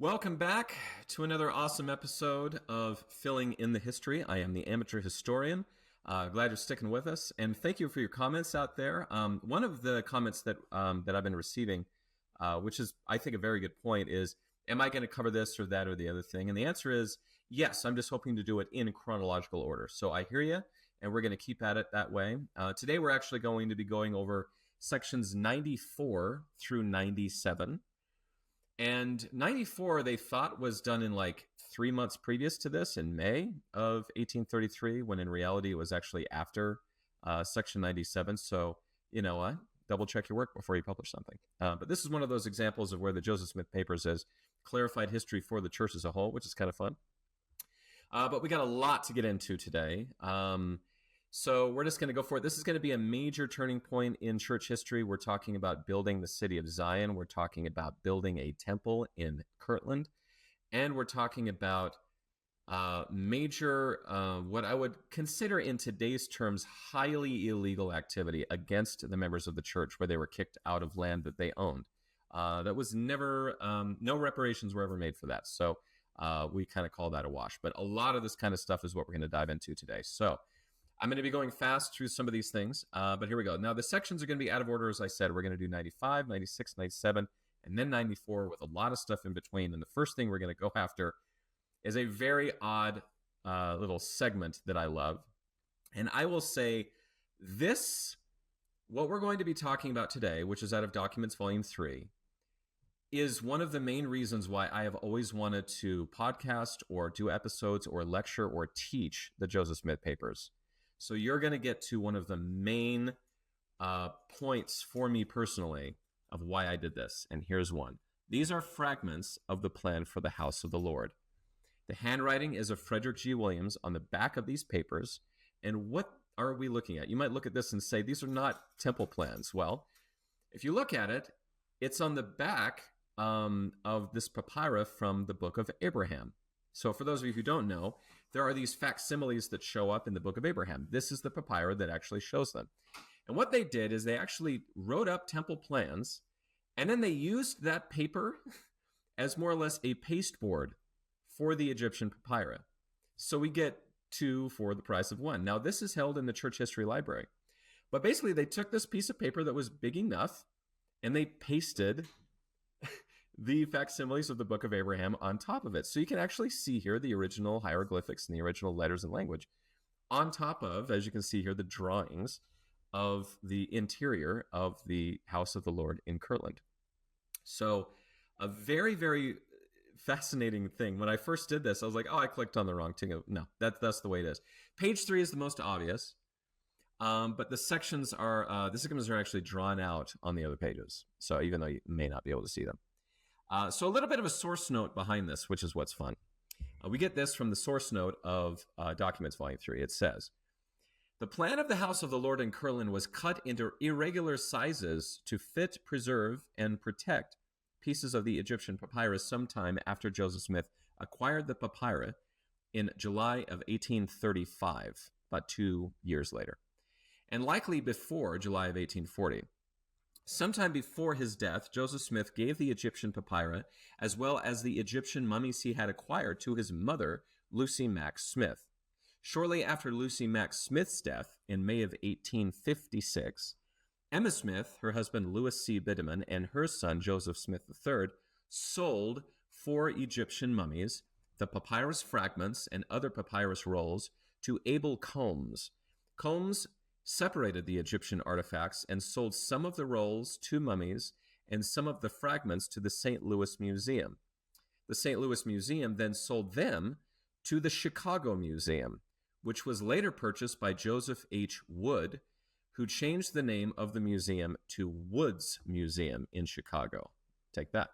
Welcome back to another awesome episode of Filling in the History. I am the amateur historian. Glad you're sticking with us, and thank you for your comments out there. One of the comments that I've been receiving, which is I think a very good point, is, am I going to cover this or that or the other thing? And the answer is yes. I'm just hoping to do it in chronological order. So I hear you, and we're going to keep at it that way. Today we're actually going to be going over sections 94 through 97. And 94, they thought was done in like 3 months previous to this, in May of 1833, when in reality it was actually after Section 97. So, you know what? Double check your work before you publish something. But this is one of those examples of where the Joseph Smith Papers has clarified history for the church as a whole, which is kind of fun. But we got a lot to get into today. So we're just going to go for it. This is going to be a major turning point in church history. We're talking about building the city of Zion. We're talking about building a temple in Kirtland. And we're talking about major, what I would consider in today's terms, highly illegal activity against the members of the church, where they were kicked out of land that they owned. That was never, no reparations were ever made for that. So we kind of call that a wash. But a lot of this kind of stuff is what we're going to dive into today. So I'm going to be going fast through some of these things, but here we go. Now, the sections are going to be out of order, as I said. We're going to do 95, 96, 97, and then 94 with a lot of stuff in between. And the first thing we're going to go after is a very odd little segment that I love. And I will say this, what we're going to be talking about today, which is out of Documents Volume 3, is one of the main reasons why I have always wanted to podcast or do episodes or lecture or teach the Joseph Smith Papers. So you're going to get to one of the main points for me personally of why I did this. And here's one. These are fragments of the plan for the house of the Lord. The handwriting is of Frederick G. Williams on the back of these papers. And what are we looking at? You might look at this and say, these are not temple plans. Well, if you look at it, it's on the back of this papyrus from the book of Abraham. So for those of you who don't know, there are these facsimiles that show up in the book of Abraham. This is the papyrus that actually shows them. And what they did is they actually wrote up temple plans, and then they used that paper as more or less a pasteboard for the Egyptian papyrus. So we get two for the price of one. Now, this is held in the Church History Library. But basically, they took this piece of paper that was big enough, and they pasted the facsimiles of the book of Abraham on top of it. So you can actually see here the original hieroglyphics and the original letters and language on top of, as you can see here, the drawings of the interior of the house of the Lord in Kirtland. So a very, very fascinating thing. When I first did this, I was like, oh, I clicked on the wrong thing. No, that's the way it is. Page 3 is the most obvious. But the sections are, the segments are actually drawn out on the other pages. So even though you may not be able to see them. So a little bit of a source note behind this, which is what's fun. We get this from the source note of Documents Volume 3. It says, the plan of the house of the Lord in Kirtland was cut into irregular sizes to fit, preserve, and protect pieces of the Egyptian papyrus sometime after Joseph Smith acquired the papyrus in July of 1835, about 2 years later, and likely before July of 1840. Sometime before his death, Joseph Smith gave the Egyptian papyrus, as well as the Egyptian mummies he had acquired, to his mother, Lucy Mack Smith. Shortly after Lucy Mack Smith's death, in May of 1856, Emma Smith, her husband Louis C. Bideman, and her son Joseph Smith III sold 4 Egyptian mummies, the papyrus fragments, and other papyrus rolls to Abel Combs. Combs separated the Egyptian artifacts and sold some of the rolls to mummies and some of the fragments to the St. Louis Museum. The St. Louis Museum then sold them to the Chicago Museum, which was later purchased by Joseph H. Wood, who changed the name of the museum to Wood's Museum in Chicago. Take that.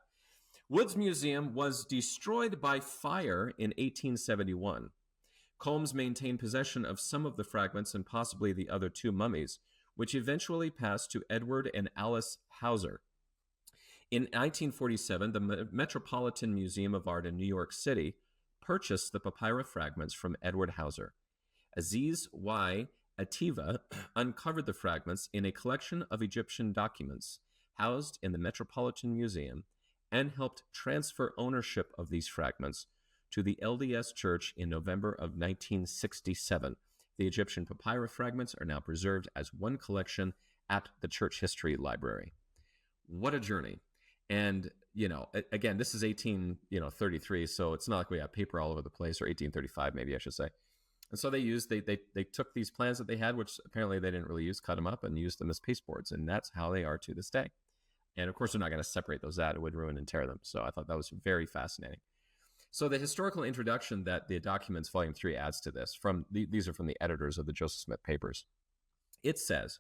Wood's Museum was destroyed by fire in 1871. Combs maintained possession of some of the fragments and possibly the other 2 mummies, which eventually passed to Edward and Alice Hauser. In 1947, the Metropolitan Museum of Art in New York City purchased the papyrus fragments from Edward Hauser. Aziz Y. Ativa uncovered the fragments in a collection of Egyptian documents housed in the Metropolitan Museum and helped transfer ownership of these fragments to the LDS Church in November of 1967. The Egyptian papyrus fragments are now preserved as one collection at the Church History Library. What a journey. And, again, this is 1833, so it's not like we have paper all over the place, or 1835, maybe I should say. And so they took these plans that they had, which apparently they didn't really use, cut them up and used them as pasteboards. And that's how they are to this day. And of course, they're not going to separate those out. It would ruin and tear them. So I thought that was very fascinating. So the historical introduction that the documents, Volume 3, adds to this, these are from the editors of the Joseph Smith papers. It says,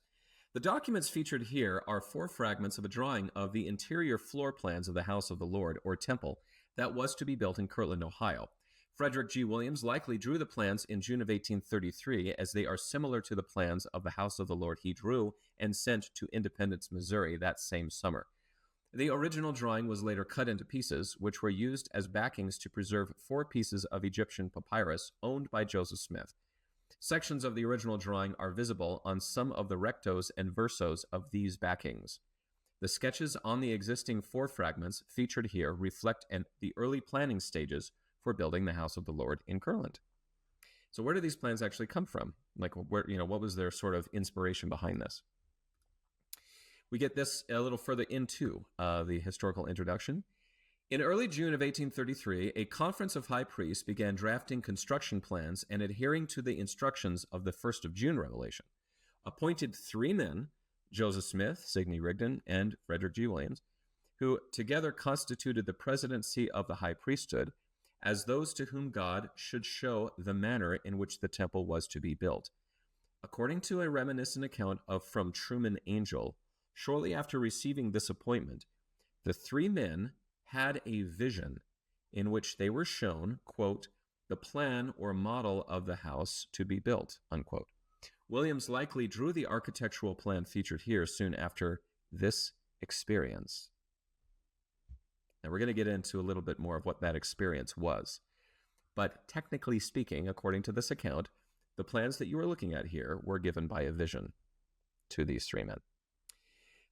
the documents featured here are 4 fragments of a drawing of the interior floor plans of the house of the Lord, or temple, that was to be built in Kirtland, Ohio. Frederick G. Williams likely drew the plans in June of 1833, as they are similar to the plans of the house of the Lord he drew and sent to Independence, Missouri that same summer. The original drawing was later cut into pieces, which were used as backings to preserve 4 pieces of Egyptian papyrus owned by Joseph Smith. Sections of the original drawing are visible on some of the rectos and versos of these backings. The sketches on the existing 4 fragments featured here reflect the early planning stages for building the house of the Lord in Kirtland. So where do these plans actually come from? Like, what was their sort of inspiration behind this? We get this a little further into the historical introduction. In early June of 1833, a conference of high priests began drafting construction plans and adhering to the instructions of the 1st of June revelation. Appointed 3 men, Joseph Smith, Sidney Rigdon, and Frederick G. Williams, who together constituted the presidency of the high priesthood, as those to whom God should show the manner in which the temple was to be built. According to a reminiscent account from Truman Angell, shortly after receiving this appointment, the 3 men had a vision in which they were shown, quote, the plan or model of the house to be built, unquote. Williams likely drew the architectural plan featured here soon after this experience. Now, we're going to get into a little bit more of what that experience was. But technically speaking, according to this account, the plans that you are looking at here were given by a vision to these 3 men.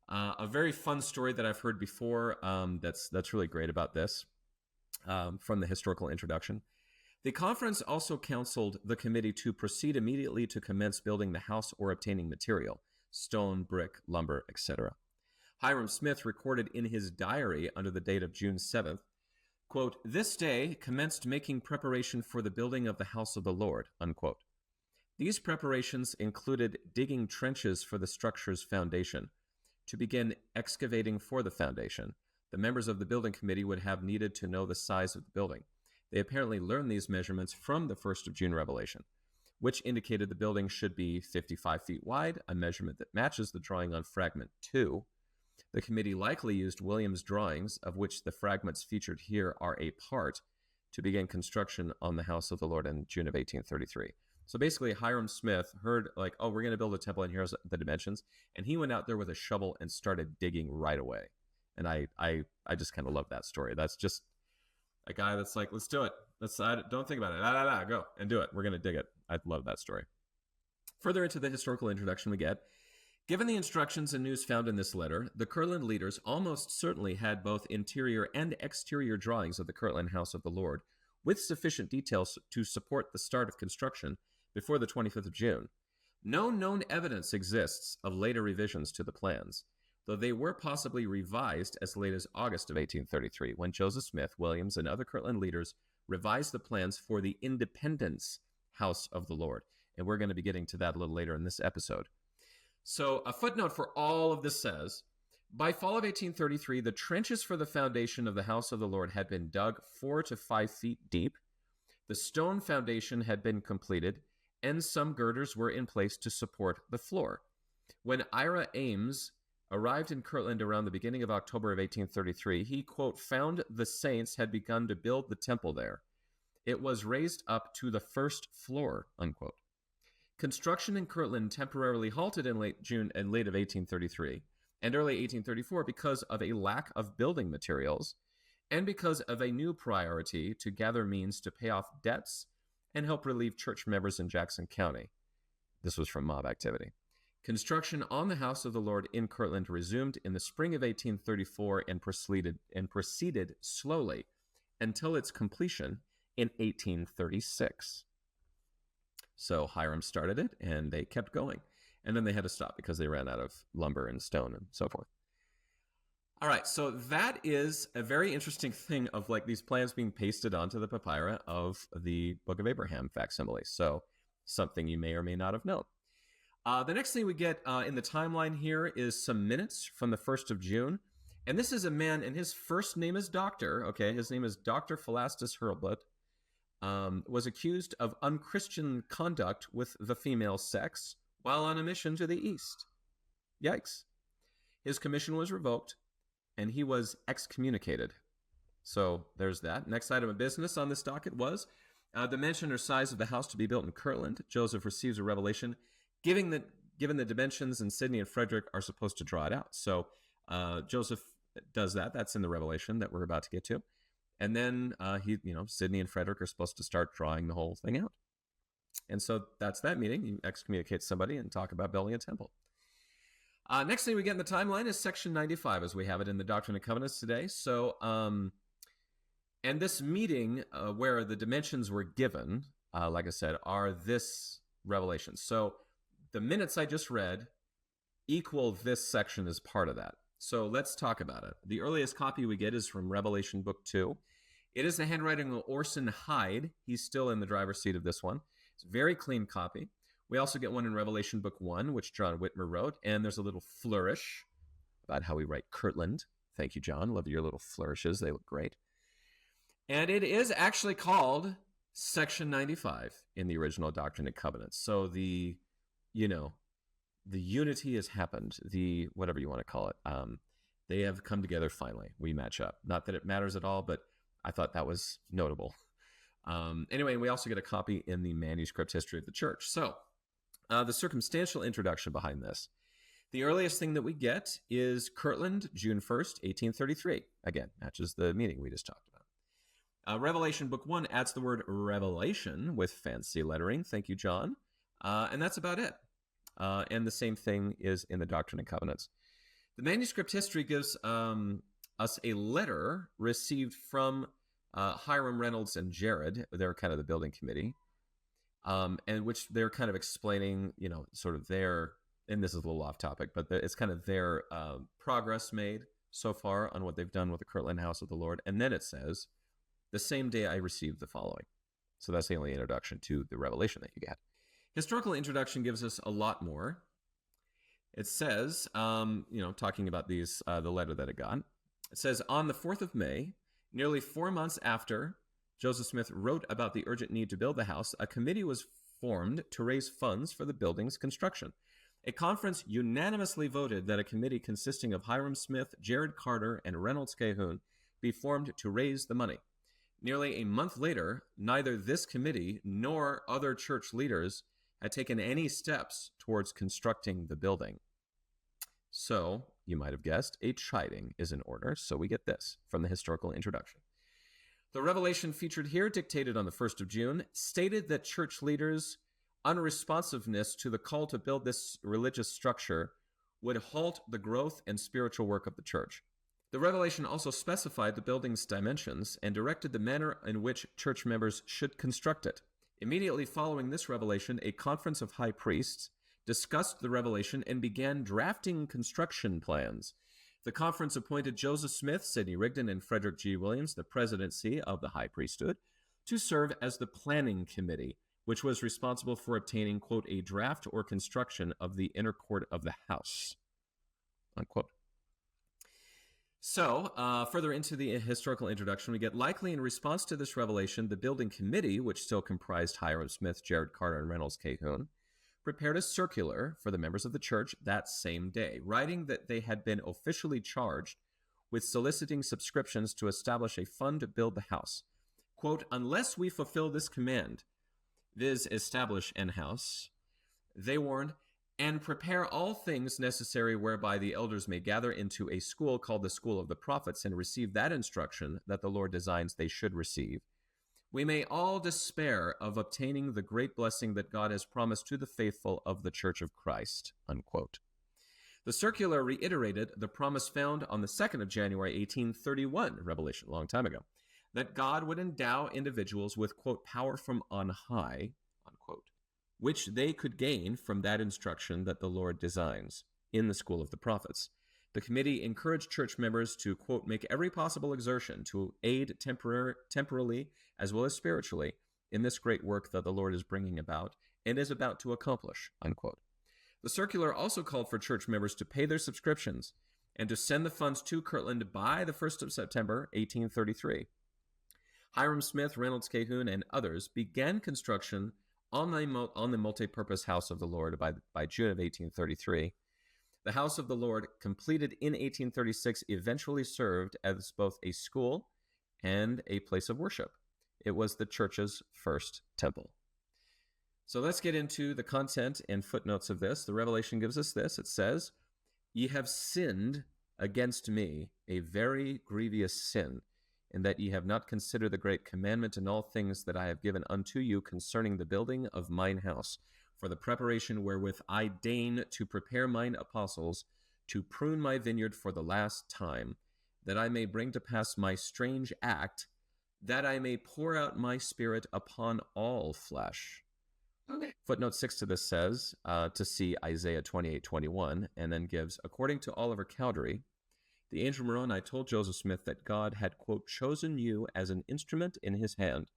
A very fun story that I've heard before that's really great about this from the historical introduction. The conference also counseled the committee to proceed immediately to commence building the house or obtaining material, stone, brick, lumber, etc. Hiram Smith recorded in his diary under the date of June 7th, quote, this day commenced making preparation for the building of the house of the Lord, unquote. These preparations included digging trenches for the structure's foundation. To begin excavating for the foundation, the members of the building committee would have needed to know the size of the building. They apparently learned these measurements from the 1st of June revelation, which indicated the building should be 55 feet wide, a measurement that matches the drawing on fragment 2. The committee likely used Williams' drawings, of which the fragments featured here are a part, to begin construction on the house of the Lord in June of 1833. So basically, Hiram Smith heard, like, oh, we're going to build a temple, and here's the dimensions. And he went out there with a shovel and started digging right away. And I just kind of love that story. That's just a guy that's like, let's do it. Don't think about it. Go and do it. We're going to dig it. I love that story. Further into the historical introduction we get, given the instructions and news found in this letter, the Kirtland leaders almost certainly had both interior and exterior drawings of the Kirtland house of the Lord, with sufficient details to support the start of construction before the 25th of June. No known evidence exists of later revisions to the plans, though they were possibly revised as late as August of 1833, when Joseph Smith, Williams, and other Kirtland leaders revised the plans for the Independence house of the Lord. And we're going to be getting to that a little later in this episode. So a footnote for all of this says, by fall of 1833, the trenches for the foundation of the house of the Lord had been dug 4 to 5 feet deep. The stone foundation had been completed, and some girders were in place to support the floor. When Ira Ames arrived in Kirtland around the beginning of October of 1833, he, quote, found the saints had begun to build the temple there. It was raised up to the 1st floor, unquote. Construction in Kirtland temporarily halted in late June and late of 1833 and early 1834 because of a lack of building materials and because of a new priority to gather means to pay off debts and help relieve church members in Jackson County. This was from mob activity. Construction on the house of the Lord in Kirtland resumed in the spring of 1834 and proceeded slowly until its completion in 1836. So Hiram started it, and they kept going. And then they had to stop because they ran out of lumber and stone and so forth. All right, so that is a very interesting thing of like these plans being pasted onto the papyri of the Book of Abraham facsimile. So something you may or may not have known. The next thing we get in the timeline here is some minutes from the 1st of June. And this is a man, and his first name is Doctor. Okay, his name is Dr. Philastus Hurlbut. Was accused of unchristian conduct with the female sex while on a mission to the east. Yikes. His commission was revoked, and he was excommunicated. So there's that. Next item of business on this docket was the dimension or size of the house to be built in Kirtland. Joseph receives a revelation, given the dimensions, and Sidney and Frederick are supposed to draw it out. So Joseph does that. That's in the revelation that we're about to get to. And then Sidney and Frederick are supposed to start drawing the whole thing out. And so that's that meeting. You excommunicate somebody and talk about building a temple. Next thing we get in the timeline is section 95, as we have it in the Doctrine and Covenants today. So, and this meeting where the dimensions were given, like I said, are this revelation. So the minutes I just read equal this section as part of that. So let's talk about it. The earliest copy we get is from Revelation Book 2. It is the handwriting of Orson Hyde. He's still in the driver's seat of this one. It's a very clean copy. We also get one in Revelation Book 1, which John Whitmer wrote, and there's a little flourish about how we write Kirtland. Thank you, John. Love your little flourishes. They look great. And it is actually called Section 95 in the original Doctrine and Covenants. So the unity has happened, the whatever you want to call it. They have come together finally. We match up. Not that it matters at all, but I thought that was notable. Anyway, we also get a copy in the manuscript history of the church. So the circumstantial introduction behind this. The earliest thing that we get is Kirtland, June 1st, 1833. Again, matches the meeting we just talked about. Revelation Book 1 adds the word revelation with fancy lettering. Thank you, John. And that's about it. And the same thing is in the Doctrine and Covenants. The manuscript history gives us a letter received from Hiram Reynolds and Jared. They're kind of the building committee, and which they're kind of explaining, sort of their, and this is a little off topic, but it's kind of their progress made so far on what they've done with the Kirtland House of the Lord. And then it says, the same day I received the following. So that's the only introduction to the revelation that you get. Historical introduction gives us a lot more. It says, talking about the letter that it got, it says, on the 4th of May, nearly 4 months after Joseph Smith wrote about the urgent need to build the house, a committee was formed to raise funds for the building's construction. A conference unanimously voted that a committee consisting of Hiram Smith, Jared Carter, and Reynolds Cahoon be formed to raise the money. Nearly a month later, neither this committee nor other church leaders had taken any steps towards constructing the building. So, you might have guessed, a chiding is in order, so we get this from the historical introduction. The revelation featured here, dictated on the 1st of June, stated that church leaders' unresponsiveness to the call to build this religious structure would halt the growth and spiritual work of the church. The revelation also specified the building's dimensions and directed the manner in which church members should construct it. Immediately following this revelation, a conference of high priests discussed the revelation and began drafting construction plans. The conference appointed Joseph Smith, Sidney Rigdon, and Frederick G. Williams, the presidency of the high priesthood, to serve as the planning committee, which was responsible for obtaining, quote, a draft or construction of the inner court of the house, unquote. So, further into the historical introduction, we get, likely in response to this revelation, the building committee, which still comprised Hiram Smith, Jared Carter, and Reynolds Cahoon, prepared a circular for the members of the church that same day, writing that they had been officially charged with soliciting subscriptions to establish a fund to build the house. Quote, unless we fulfill this command, viz. Establish an house, they warned, and prepare all things necessary whereby the elders may gather into a school called the School of the Prophets and receive that instruction that the Lord designs they should receive. we may all despair of obtaining the great blessing that God has promised to the faithful of the Church of Christ, unquote. The circular reiterated the promise found on the 2nd of January, 1831, Revelation, a long time ago, that God would endow individuals with, quote, power from on high, unquote, which they could gain from that instruction that the Lord designs in the school of the prophets. The committee encouraged church members to, quote, make every possible exertion to aid temporally as well as spiritually in this great work that the Lord is bringing about and is about to accomplish, unquote. The circular also called for church members to pay their subscriptions and to send the funds to Kirtland by the 1st of September, 1833. Hiram Smith, Reynolds Cahoon, and others began construction on the multi-purpose House of the Lord by June of 1833. The House of the Lord, completed in 1836, eventually served as both a school and a place of worship. It was the church's first temple. So let's get into the content and footnotes of this. The Revelation gives us this. It says, "Ye have sinned against me, a very grievous sin, in that ye have not considered the great commandment in all things that I have given unto you concerning the building of mine house, for the preparation wherewith I deign to prepare mine apostles, to prune my vineyard for the last time, that I may bring to pass my strange act, that I may pour out my spirit upon all flesh." Okay. Footnote 6 to this says, to see Isaiah 28:21, and then gives, according to Oliver Cowdery, the angel Moroni told Joseph Smith that God had, quote, chosen you as an instrument in his hand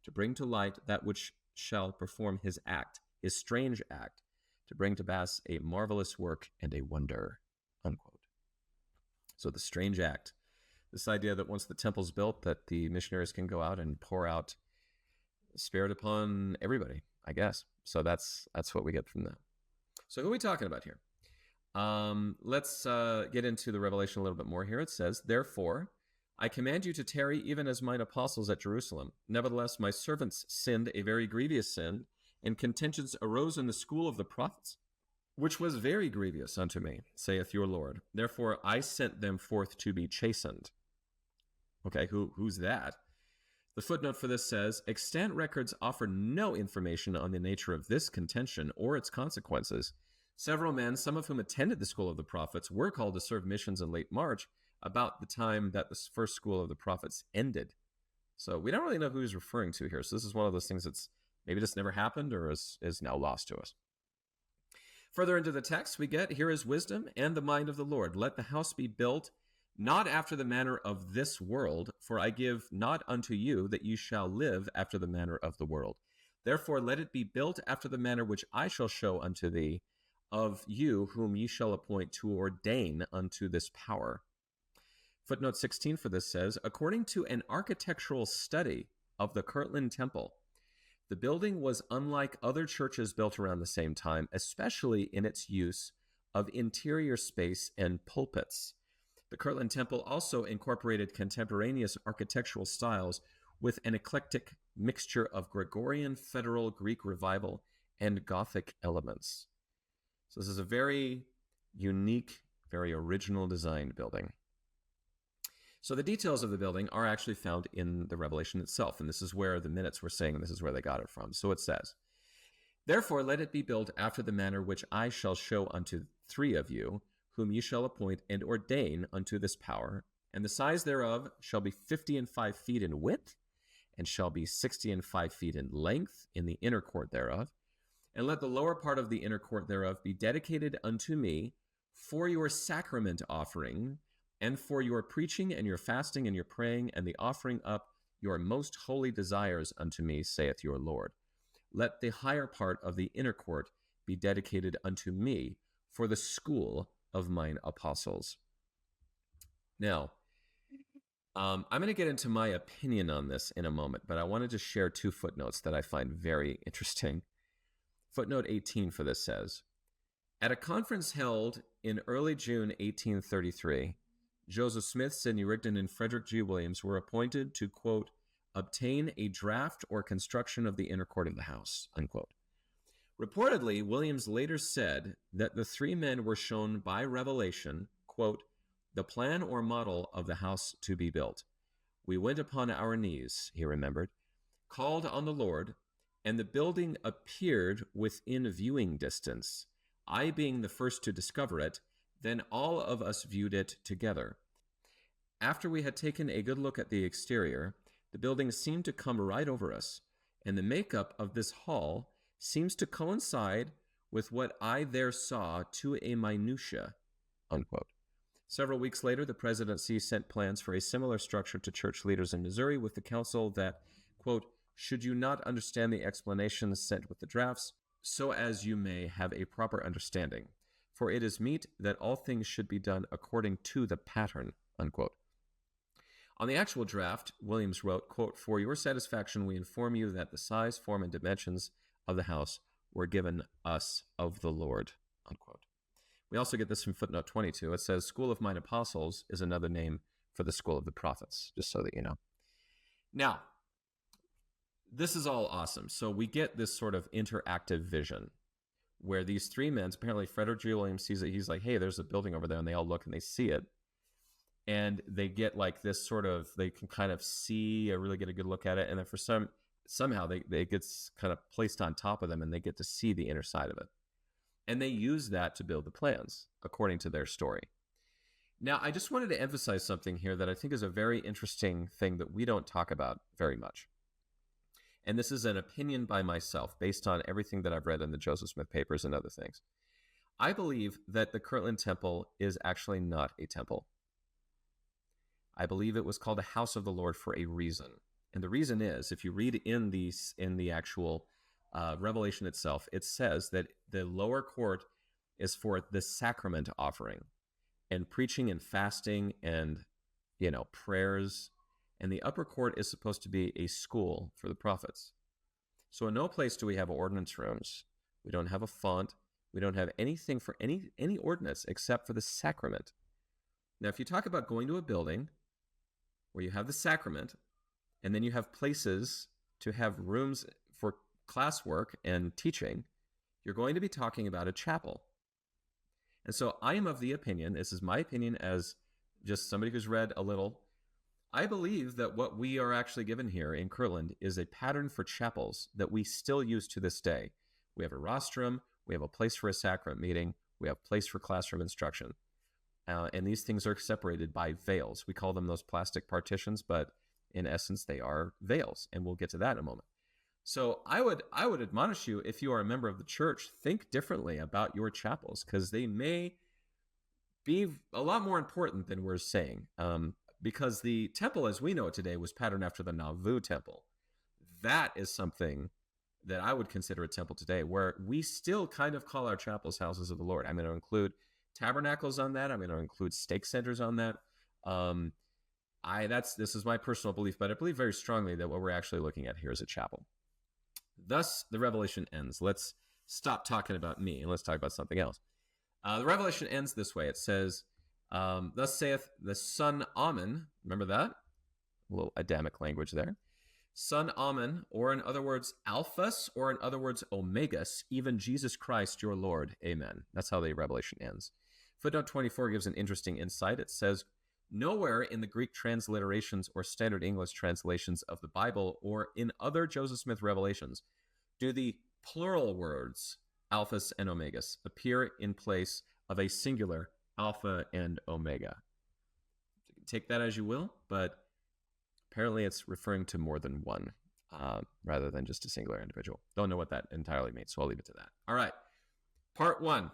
to bring to light that which shall perform his act, his strange act, to bring to pass a marvelous work and a wonder, unquote. So the strange act, this idea that once the temple's built, that the missionaries can go out and pour out Spirit upon everybody, I guess. So that's what we get from that. So who are we talking about here? Let's get into the Revelation a little bit more here. It says, "Therefore, I command you to tarry even as mine apostles at Jerusalem. Nevertheless, my servants sinned a very grievous sin, and contentions arose in the school of the prophets, which was very grievous unto me, saith your Lord. Therefore, I sent them forth to be chastened." Okay, who's that? The footnote for this says, "Extant records offer no information on the nature of this contention or its consequences. Several men, some of whom attended the school of the prophets, were called to serve missions in late March, about the time that the first school of the prophets ended." So we don't really know who he's referring to here. So this is one of those things that's maybe just never happened or is now lost to us. Further into the text, we get, "Here is wisdom and the mind of the Lord. Let the house be built not after the manner of this world, for I give not unto you that you shall live after the manner of the world. Therefore let it be built after the manner which I shall show unto thee, of you whom ye shall appoint to ordain unto this power." Footnote 16 for this says, "According to an architectural study of the Kirtland Temple, the building was unlike other churches built around the same time, especially in its use of interior space and pulpits. The Kirtland Temple also incorporated contemporaneous architectural styles with an eclectic mixture of Gregorian, Federal, Greek Revival, and Gothic elements." So this is a very unique, very original designed building. So the details of the building are actually found in the Revelation itself, and this is where the minutes were saying this is where they got it from. So it says, "Therefore let it be built after the manner which I shall show unto 3 of you, whom ye shall appoint and ordain unto this power, and the size thereof shall be 50 feet in width, and shall be 60 feet in length in the inner court thereof. And let the lower part of the inner court thereof be dedicated unto me for your sacrament offering, and for your preaching and your fasting and your praying, and the offering up your most holy desires unto me, saith your Lord. Let the higher part of the inner court be dedicated unto me for the school of mine apostles." Now, I'm going to get into my opinion on this in a moment, but I wanted to share 2 footnotes that I find very interesting. Footnote 18 for this says, "At a conference held in early June 1833, Joseph Smith, Sidney Rigdon, and Frederick G. Williams were appointed to, quote, obtain a draft or construction of the inner court of the house," unquote. Reportedly, Williams later said that the 3 men were shown by revelation, quote, "the plan or model of the house to be built. We went upon our knees," he remembered, called on the Lord, and the building appeared within viewing distance. I being the first to discover it, then all of us viewed it together. After we had taken a good look at the exterior, the building seemed to come right over us, and the makeup of this hall seems to coincide with what I there saw to a minutia, unquote. Several weeks later, the presidency sent plans for a similar structure to church leaders in Missouri with the counsel that, quote, should you not understand the explanations sent with the drafts, so as you may have a proper understanding, for it is meet that all things should be done according to the pattern, unquote. On the actual draft, Williams wrote, quote, for your satisfaction, we inform you that the size, form, and dimensions of the house were given us of the Lord, unquote. We also get this from footnote 22. It says, School of Mine Apostles is another name for the School of the Prophets, just so that you know. Now, this is all awesome. So we get this sort of interactive vision where these three men, apparently Frederick G. Williams sees it. He's like, hey, there's a building over there. And they all look and they see it. And they get like this sort of, they can kind of see, really get a good look at it. And then for somehow they gets kind of placed on top of them and they get to see the inner side of it. And they use that to build the plans, according to their story. Now, I just wanted to emphasize something here that I think is a very interesting thing that we don't talk about very much. And this is an opinion by myself, based on everything that I've read in the Joseph Smith papers and other things. I believe that the Kirtland Temple is actually not a temple. I believe it was called a house of the Lord for a reason. And the reason is, if you read in the actual Revelation itself, it says that the lower court is for the sacrament offering and preaching and fasting and, prayers. And the upper court is supposed to be a school for the prophets. So in no place do we have ordinance rooms. We don't have a font. We don't have anything for any ordinance except for the sacrament. Now, if you talk about going to a building where you have the sacrament, and then you have places to have rooms for classwork and teaching, you're going to be talking about a chapel. And so I am of the opinion, this is my opinion as just somebody who's read a little, I believe that what we are actually given here in Kirtland is a pattern for chapels that we still use to this day. We have a rostrum, we have a place for a sacrament meeting, we have a place for classroom instruction. And these things are separated by veils. We call them those plastic partitions, but in essence, they are veils, and we'll get to that in a moment. So I would admonish you, if you are a member of the church, think differently about your chapels, because they may be a lot more important than we're saying. Because the temple, as we know it today, was patterned after the Nauvoo temple. That is something that I would consider a temple today, where we still kind of call our chapels houses of the Lord. I'm going to include tabernacles on that. I'm going to include stake centers on that. This is my personal belief, but I believe very strongly that what we're actually looking at here is a chapel. Thus, the revelation ends. Let's stop talking about me and let's talk about something else. The revelation ends this way. It says, thus saith the son Amen. Remember that? A little Adamic language there. Son Amen, or in other words, Alphas, or in other words, Omegas, even Jesus Christ your Lord. Amen. That's how the revelation ends. Footnote 24 gives an interesting insight. It says, nowhere in the Greek transliterations or standard English translations of the Bible or in other Joseph Smith revelations do the plural words Alphas and Omegas appear in place of a singular Alpha and Omega. Take that as you will, but apparently it's referring to more than one rather than just a singular individual. Don't know what that entirely means, so I'll leave it to that. All right, part one.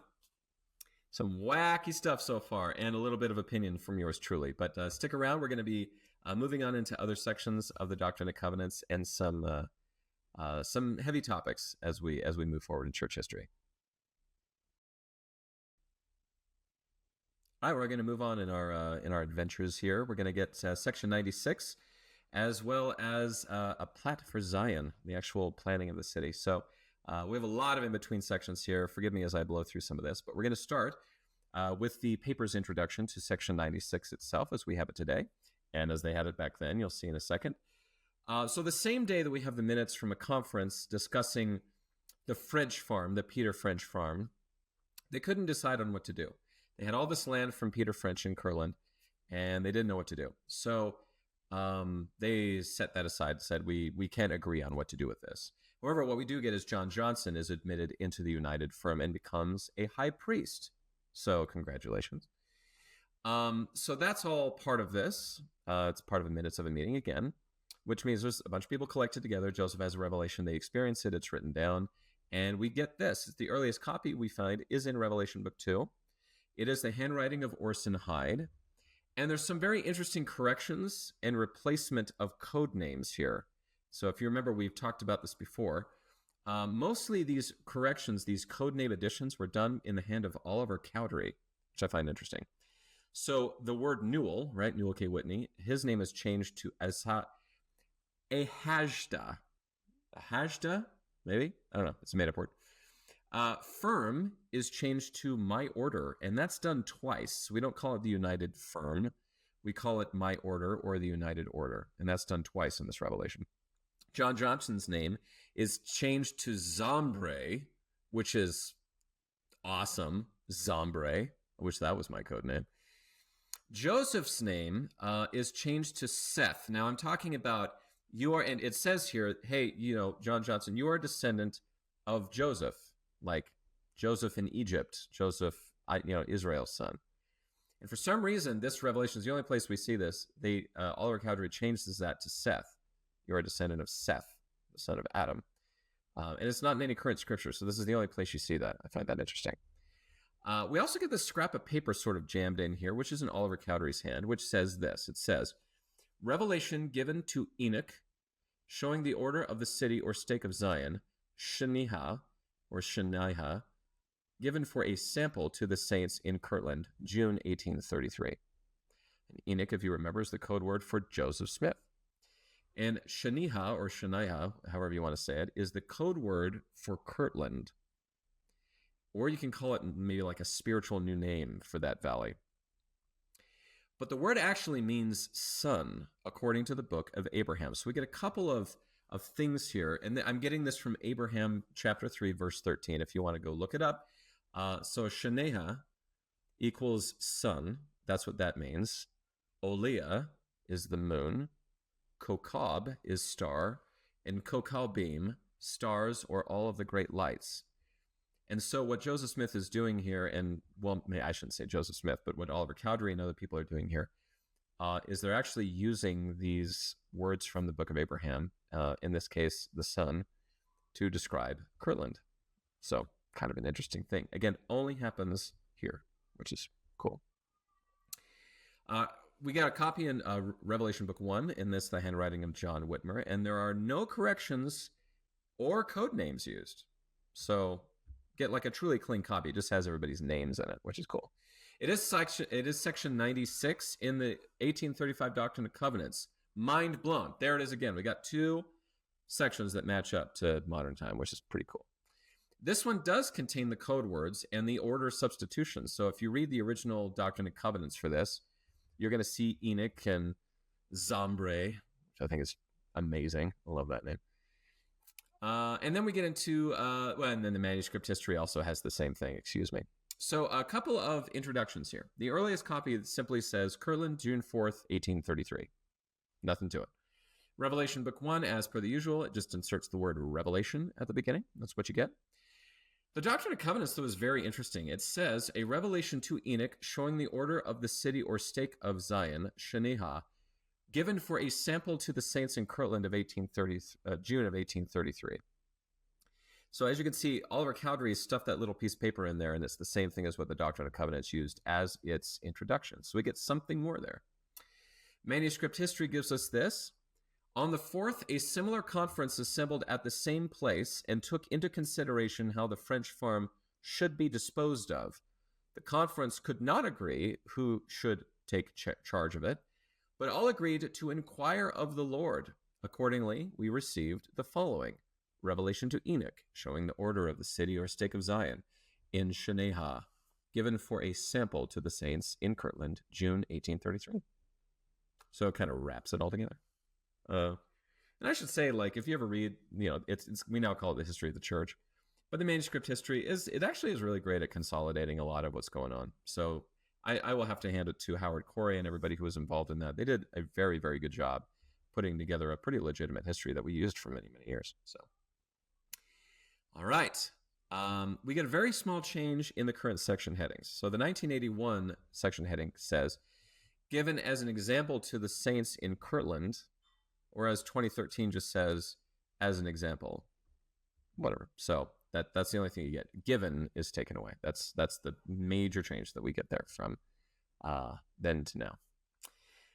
Some wacky stuff so far and a little bit of opinion from yours truly. But stick around. We're going to be moving on into other sections of the Doctrine and Covenants and some heavy topics as we move forward in church history. All right, we're going to move on in our adventures here. We're going to get section 96, as well as a plat for Zion, the actual planning of the city. So we have a lot of in-between sections here. Forgive me as I blow through some of this, but we're going to start with the paper's introduction to section 96 itself, as we have it today, and as they had it back then. You'll see in a second. So the same day that we have the minutes from a conference discussing the French farm, the Peter French farm, they couldn't decide on what to do. They had all this land from Peter French in Kirtland, and they didn't know what to do. So they set that aside, said we can't agree on what to do with this. However, what we do get is John Johnson is admitted into the united firm and becomes a high priest. So congratulations. So that's all part of this. It's part of the minutes of a meeting again, which means there's a bunch of people collected together. Joseph has a revelation. They experience it. It's written down. And we get this. The earliest copy we find is in Revelation Book 2. It is the handwriting of Orson Hyde. And there's some very interesting corrections and replacement of code names here. So if you remember, we've talked about this before. Mostly these corrections, these code name additions, were done in the hand of Oliver Cowdery, which I find interesting. So the word Newell, right, Newell K. Whitney, his name is changed to Ahajda. Ahajda, maybe? I don't know. It's a made-up word. Firm is changed to My Order, and that's done twice. We don't call it the United Firm. We call it My Order or the United Order, and that's done twice in this revelation. John Johnson's name is changed to Zombre, which is awesome. Zombre. I wish that was my code name. Joseph's name is changed to Seth. Now I'm talking about you are, and it says here, hey, John Johnson, you are a descendant of Joseph, like Joseph in Egypt, Joseph, Israel's son. And for some reason, this revelation is the only place we see this. Oliver Cowdery changes that to Seth. You're a descendant of Seth, the son of Adam. And it's not in any current scripture, so this is the only place you see that. I find that interesting. We also get this scrap of paper sort of jammed in here, which is in Oliver Cowdery's hand, which says this. It says, revelation given to Enoch, showing the order of the city or stake of Zion, Shaniha, or Shaniha, given for a sample to the saints in Kirtland, June 1833. And Enoch, if you remember, is the code word for Joseph Smith. And Shaniha, or Shaniha, however you want to say it, is the code word for Kirtland. Or you can call it maybe like a spiritual new name for that valley. But the word actually means son, according to the book of Abraham. So we get a couple of things here. And I'm getting this from Abraham chapter 3, verse 13, if you want to go look it up. So Shaneha equals sun. That's what that means. Olea is the moon. Kokab is star. And Kokabim, stars or all of the great lights. And so what Joseph Smith is doing here, and well, I shouldn't say Joseph Smith, but what Oliver Cowdery and other people are doing here, is they're actually using these words from the book of Abraham, in this case, the sun, to describe Kirtland. So kind of an interesting thing. Again, only happens here, which is cool. We got a copy in Revelation Book 1, in this, the handwriting of John Whitmer, and there are no corrections or code names used. So get like a truly clean copy. It just has everybody's names in it, which is cool. It is section 96 in the 1835 Doctrine and Covenants. Mind blown. There it is again. We got two sections that match up to modern time, which is pretty cool. This one does contain the code words and the order substitutions. So if you read the original Doctrine and Covenants for this, you're going to see Enoch and Zombre, which I think is amazing. I love that name. And then we get into, and then the manuscript history also has the same thing, excuse me. So a couple of introductions here. The earliest copy simply says, Kirtland, June 4th, 1833. Nothing to it. Revelation Book 1, as per the usual, it just inserts the word revelation at the beginning. That's what you get. The Doctrine and Covenants, though, is very interesting. It says, a revelation to Enoch showing the order of the city or stake of Zion, Shaniha, given for a sample to the saints in Kirtland of June of 1833. So as you can see, Oliver Cowdery stuffed that little piece of paper in there, and it's the same thing as what the Doctrine and Covenants used as its introduction. So we get something more there. Manuscript history gives us this. On the 4th, a similar conference assembled at the same place and took into consideration how the French farm should be disposed of. The conference could not agree who should take charge of it, but all agreed to inquire of the Lord. Accordingly, we received the following. Revelation to Enoch, showing the order of the city or stake of Zion, in Shaneha, given for a sample to the saints in Kirtland, June 1833. So it kind of wraps it all together. And I should say, like, if you ever read, it's we now call it the history of the church, but the manuscript history it actually is really great at consolidating a lot of what's going on. So I will have to hand it to Howard Corey and everybody who was involved in that. They did a very, very good job putting together a pretty legitimate history that we used for many, many years. So, all right. We get a very small change in the current section headings. So the 1981 section heading says, given as an example to the saints in Kirtland, whereas 2013 just says, as an example, whatever. So that's the only thing you get. Given is taken away. That's the major change that we get there from then to now.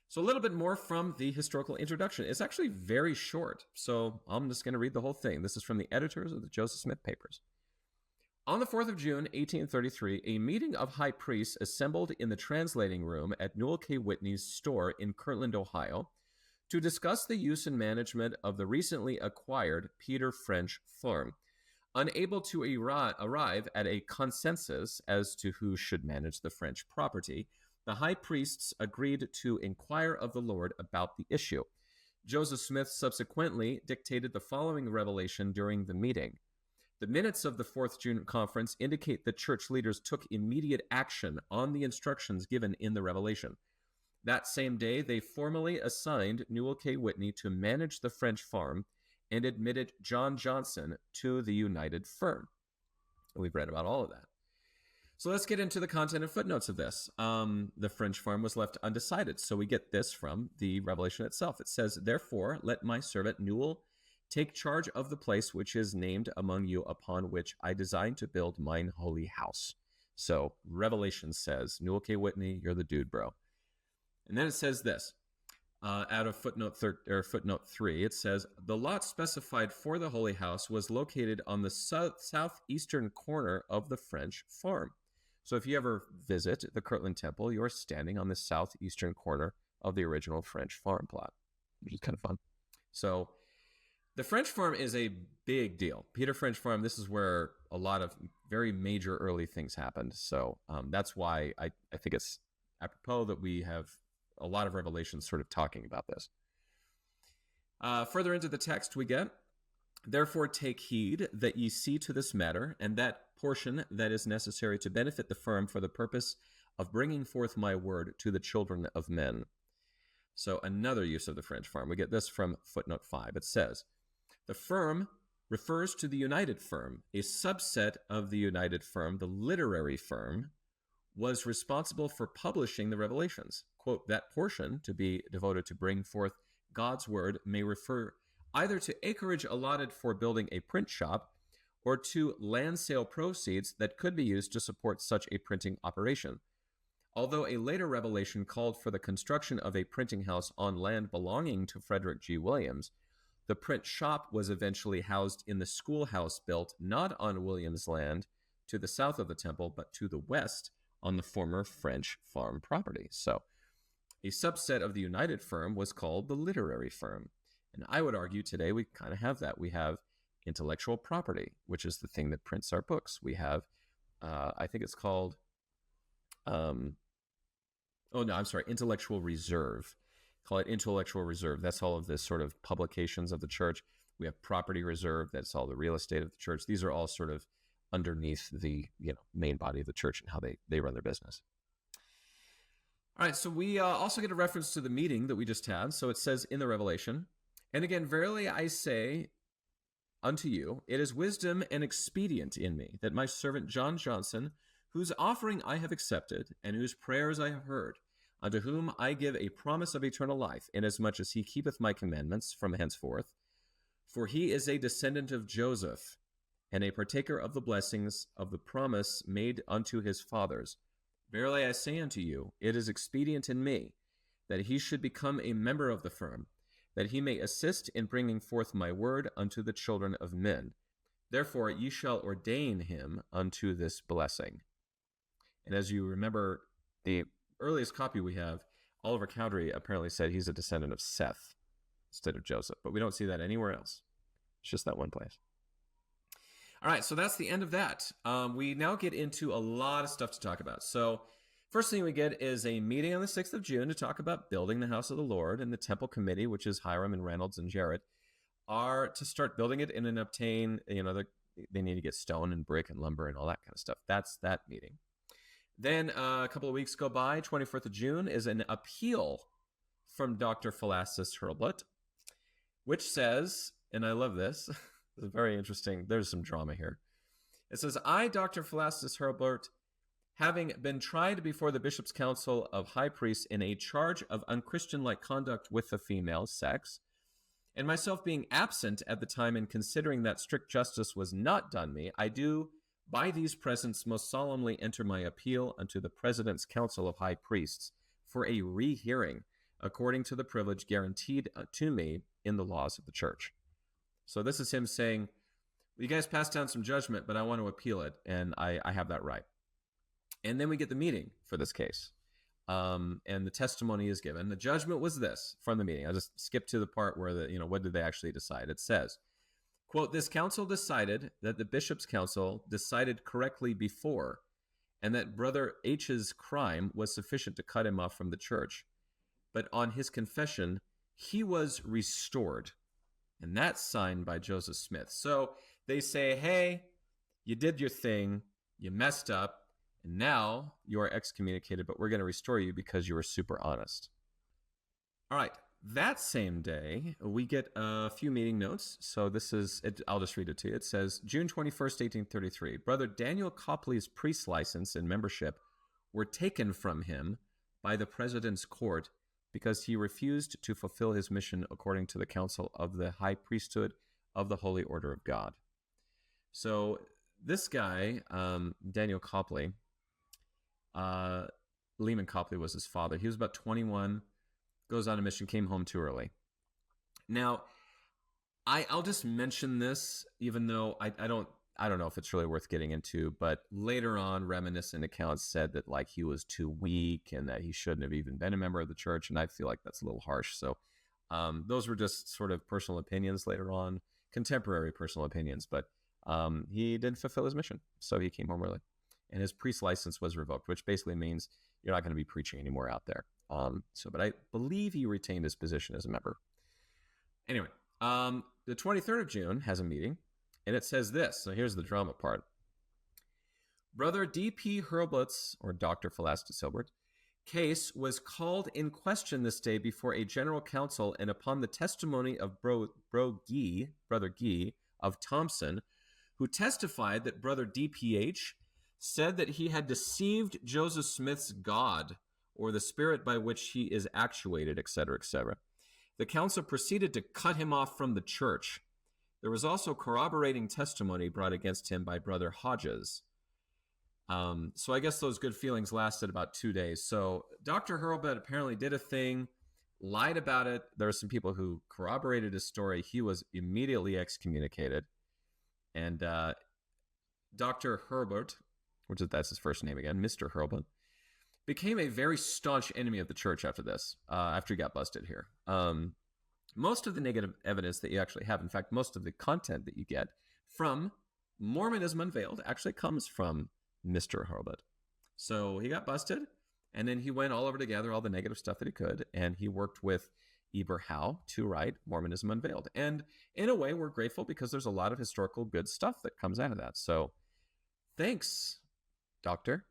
So a little bit more from the historical introduction. It's actually very short, so I'm just going to read the whole thing. This is from the editors of the Joseph Smith Papers. On the 4th of June, 1833, a meeting of high priests assembled in the translating room at Newell K. Whitney's store in Kirtland, Ohio, to discuss the use and management of the recently acquired Peter French farm. Unable to arrive at a consensus as to who should manage the French property, the high priests agreed to inquire of the Lord about the issue. Joseph Smith subsequently dictated the following revelation during the meeting. The minutes of the 4th June conference indicate that church leaders took immediate action on the instructions given in the revelation. That same day, they formally assigned Newell K. Whitney to manage the French farm and admitted John Johnson to the united firm. We've read about all of that. So let's get into the content and footnotes of this. The French farm was left undecided, so we get this from the revelation itself. It says, therefore, let my servant Newell take charge of the place which is named among you, upon which I design to build mine holy house. So Revelation says, Newell K. Whitney, you're the dude, bro. And then it says this, out of footnote 3, it says, the lot specified for the holy house was located on the southeastern corner of the French farm. So if you ever visit the Kirtland Temple, you're standing on the southeastern corner of the original French farm plot, which is kind of fun. So the French farm is a big deal. Peter French Farm, this is where a lot of very major early things happened. So that's why I think it's apropos that we have a lot of revelations sort of talking about this. Further into the text we get, therefore take heed that ye see to this matter, and that portion that is necessary to benefit the firm for the purpose of bringing forth my word to the children of men. So another use of the French farm. We get this from footnote 5. It says, the firm refers to the united firm. A subset of the united firm, the literary firm, was responsible for publishing the revelations. Quote, that portion to be devoted to bring forth God's word may refer either to acreage allotted for building a print shop or to land sale proceeds that could be used to support such a printing operation. Although a later revelation called for the construction of a printing house on land belonging to Frederick G. Williams, the print shop was eventually housed in the schoolhouse built not on Williams' land to the south of the temple, but to the west on the former French farm property. So a subset of the united firm was called the literary firm. And I would argue today we kind of have that. We have intellectual property, which is the thing that prints our books. We have, I think it's called, intellectual reserve. Call it intellectual reserve. That's all of this sort of publications of the church. We have property reserve. That's all the real estate of the church. These are all sort of underneath the main body of the church and how they run their business. All right, so we also get a reference to the meeting that we just had. So it says in the Revelation, and again, verily I say unto you, it is wisdom and expedient in me that my servant John Johnson, whose offering I have accepted and whose prayers I have heard, unto whom I give a promise of eternal life, inasmuch as he keepeth my commandments from henceforth, for he is a descendant of Joseph, and a partaker of the blessings of the promise made unto his fathers. Verily I say unto you, it is expedient in me that he should become a member of the firm, that he may assist in bringing forth my word unto the children of men. Therefore ye shall ordain him unto this blessing. And as you remember, the earliest copy we have, Oliver Cowdery apparently said he's a descendant of Seth instead of Joseph, but we don't see that anywhere else. It's just that one place. All right, so that's the end of that. We now get into a lot of stuff to talk about. So first thing we get is a meeting on the 6th of June to talk about building the house of the Lord, and the temple committee, which is Hiram and Reynolds and Jarrett, are to start building it and then obtain, they need to get stone and brick and lumber and all that kind of stuff. That's that meeting. Then a couple of weeks go by. 24th of June is an appeal from Dr. Philastus Hurlbut, which says, and I love this, it's very interesting. There's some drama here. It says, I, Dr. Philastus Hurlbut, having been tried before the Bishop's Council of High Priests in a charge of unchristian-like conduct with the female sex, and myself being absent at the time and considering that strict justice was not done me, I do by these presents most solemnly enter my appeal unto the President's Council of High Priests for a rehearing according to the privilege guaranteed to me in the laws of the church. So this is him saying, you guys passed down some judgment, but I want to appeal it, and I have that right. And then we get the meeting for this case. And the testimony is given. The judgment was this from the meeting. I'll just skip to the part where what did they actually decide? It says, quote, this council decided that the Bishop's Council decided correctly before, and that Brother H's crime was sufficient to cut him off from the church. But on his confession, he was restored. And that's signed by Joseph Smith. So they say, hey, you did your thing, you messed up, and now you are excommunicated, but we're going to restore you because you were super honest. All right. That same day, we get a few meeting notes. So this is, I'll just read it to you. It says, June 21st, 1833, Brother Daniel Copley's priest license and membership were taken from him by the President's court because he refused to fulfill his mission according to the counsel of the High Priesthood of the Holy Order of God. So this guy, Daniel Copley, Lehman Copley was his father. He was about 21, goes on a mission, came home too early. Now, I'll just mention this, even though I don't know if it's really worth getting into, but later on, reminiscent accounts said that like he was too weak and that he shouldn't have even been a member of the church, and I feel like that's a little harsh. So those were just sort of personal opinions later on, contemporary personal opinions, but he didn't fulfill his mission, so he came home early. And his priest license was revoked, which basically means you're not going to be preaching anymore out there. But I believe he retained his position as a member. Anyway, the 23rd of June has a meeting, and it says this. So here's the drama part. Brother D.P. Hurlbut's, or Dr. Philastus Hurlbut, case was called in question this day before a general council, and upon the testimony of Brother Gee of Thompson, who testified that Brother D.P.H. said that he had deceived Joseph Smith's God, or the spirit by which he is actuated, etc., etc. The council proceeded to cut him off from the church. There was also corroborating testimony brought against him by Brother Hodges. So I guess those good feelings lasted about 2 days. So Dr. Hurlbut apparently did a thing, lied about it. There were some people who corroborated his story. He was immediately excommunicated. And Dr. Hurlbut, that's his first name again, Mr. Hurlbut, became a very staunch enemy of the church after this, after he got busted here. Most of the negative evidence that you actually have, in fact, most of the content that you get from Mormonism Unveiled actually comes from Mr. Hurlbut. So he got busted, and then he went all over to gather all the negative stuff that he could, and he worked with Eber Howe to write Mormonism Unveiled. And in a way, we're grateful because there's a lot of historical good stuff that comes out of that. So thanks, Doctor.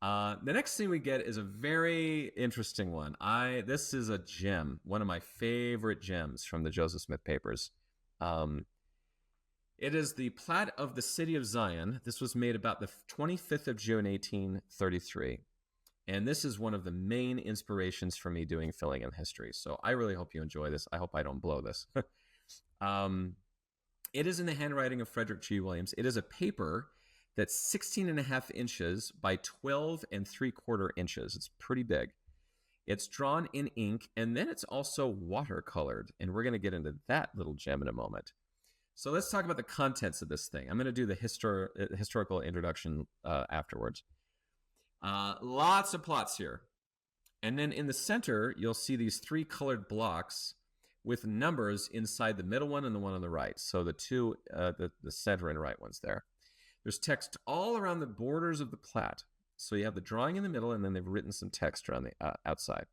The next thing we get is a very interesting one. This is a gem, one of my favorite gems from the Joseph Smith papers. It is the Plat of the City of Zion. This was made about the 25th of June, 1833. And this is one of the main inspirations for me doing filling in history. So I really hope you enjoy this. I hope I don't blow this. It is in the handwriting of Frederick G. Williams. It is a paper that's 16 and a half inches by 12 3/4 inches. It's pretty big. It's drawn in ink, and then it's also watercolored. And we're going to get into that little gem in a moment. So let's talk about the contents of this thing. I'm going to do the historical introduction afterwards. Lots of plots here. And then in the center, you'll see these 3 colored blocks with numbers inside the middle one and the one on the right. So the two, the center and right ones there. There's text all around the borders of the plat. So you have the drawing in the middle, and then they've written some text around the outside.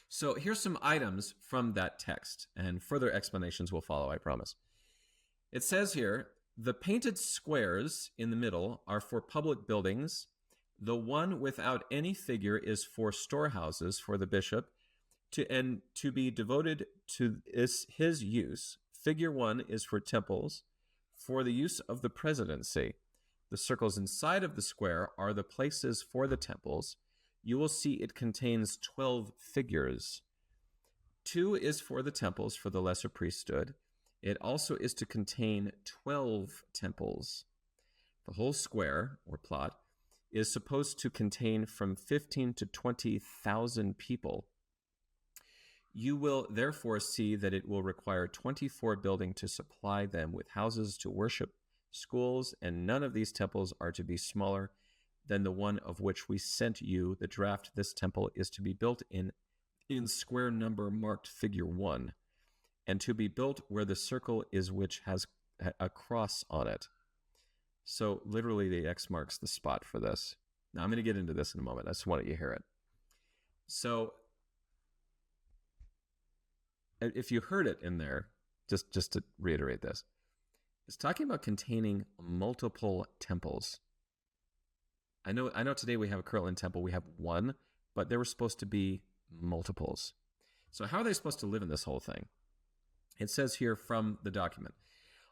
So here's some items from that text, and further explanations will follow, I promise. It says here, the painted squares in the middle are for public buildings. The one without any figure is for storehouses for the bishop to be devoted to his use. Figure 1 is for temples for the use of the presidency. The circles inside of the square are the places for the temples. You will see it contains 12 figures. 2 is for the temples for the lesser priesthood. It also is to contain 12 temples. The whole square, or plot, is supposed to contain from 15 to 20,000 people. You will therefore see that it will require 24 buildings to supply them with houses to worship, schools, and none of these temples are to be smaller than the one of which we sent you the draft. This temple is to be built in square number marked figure 1, and to be built where the circle is which has a cross on it. So literally the X marks the spot for this. Now I'm going to get into this in a moment. I just wanted you to hear it. So if you heard it in there, just to reiterate this, it's talking about containing multiple temples. I know today we have a Kirtland temple. We have one, but there were supposed to be multiples. So how are they supposed to live in this whole thing? It says here from the document,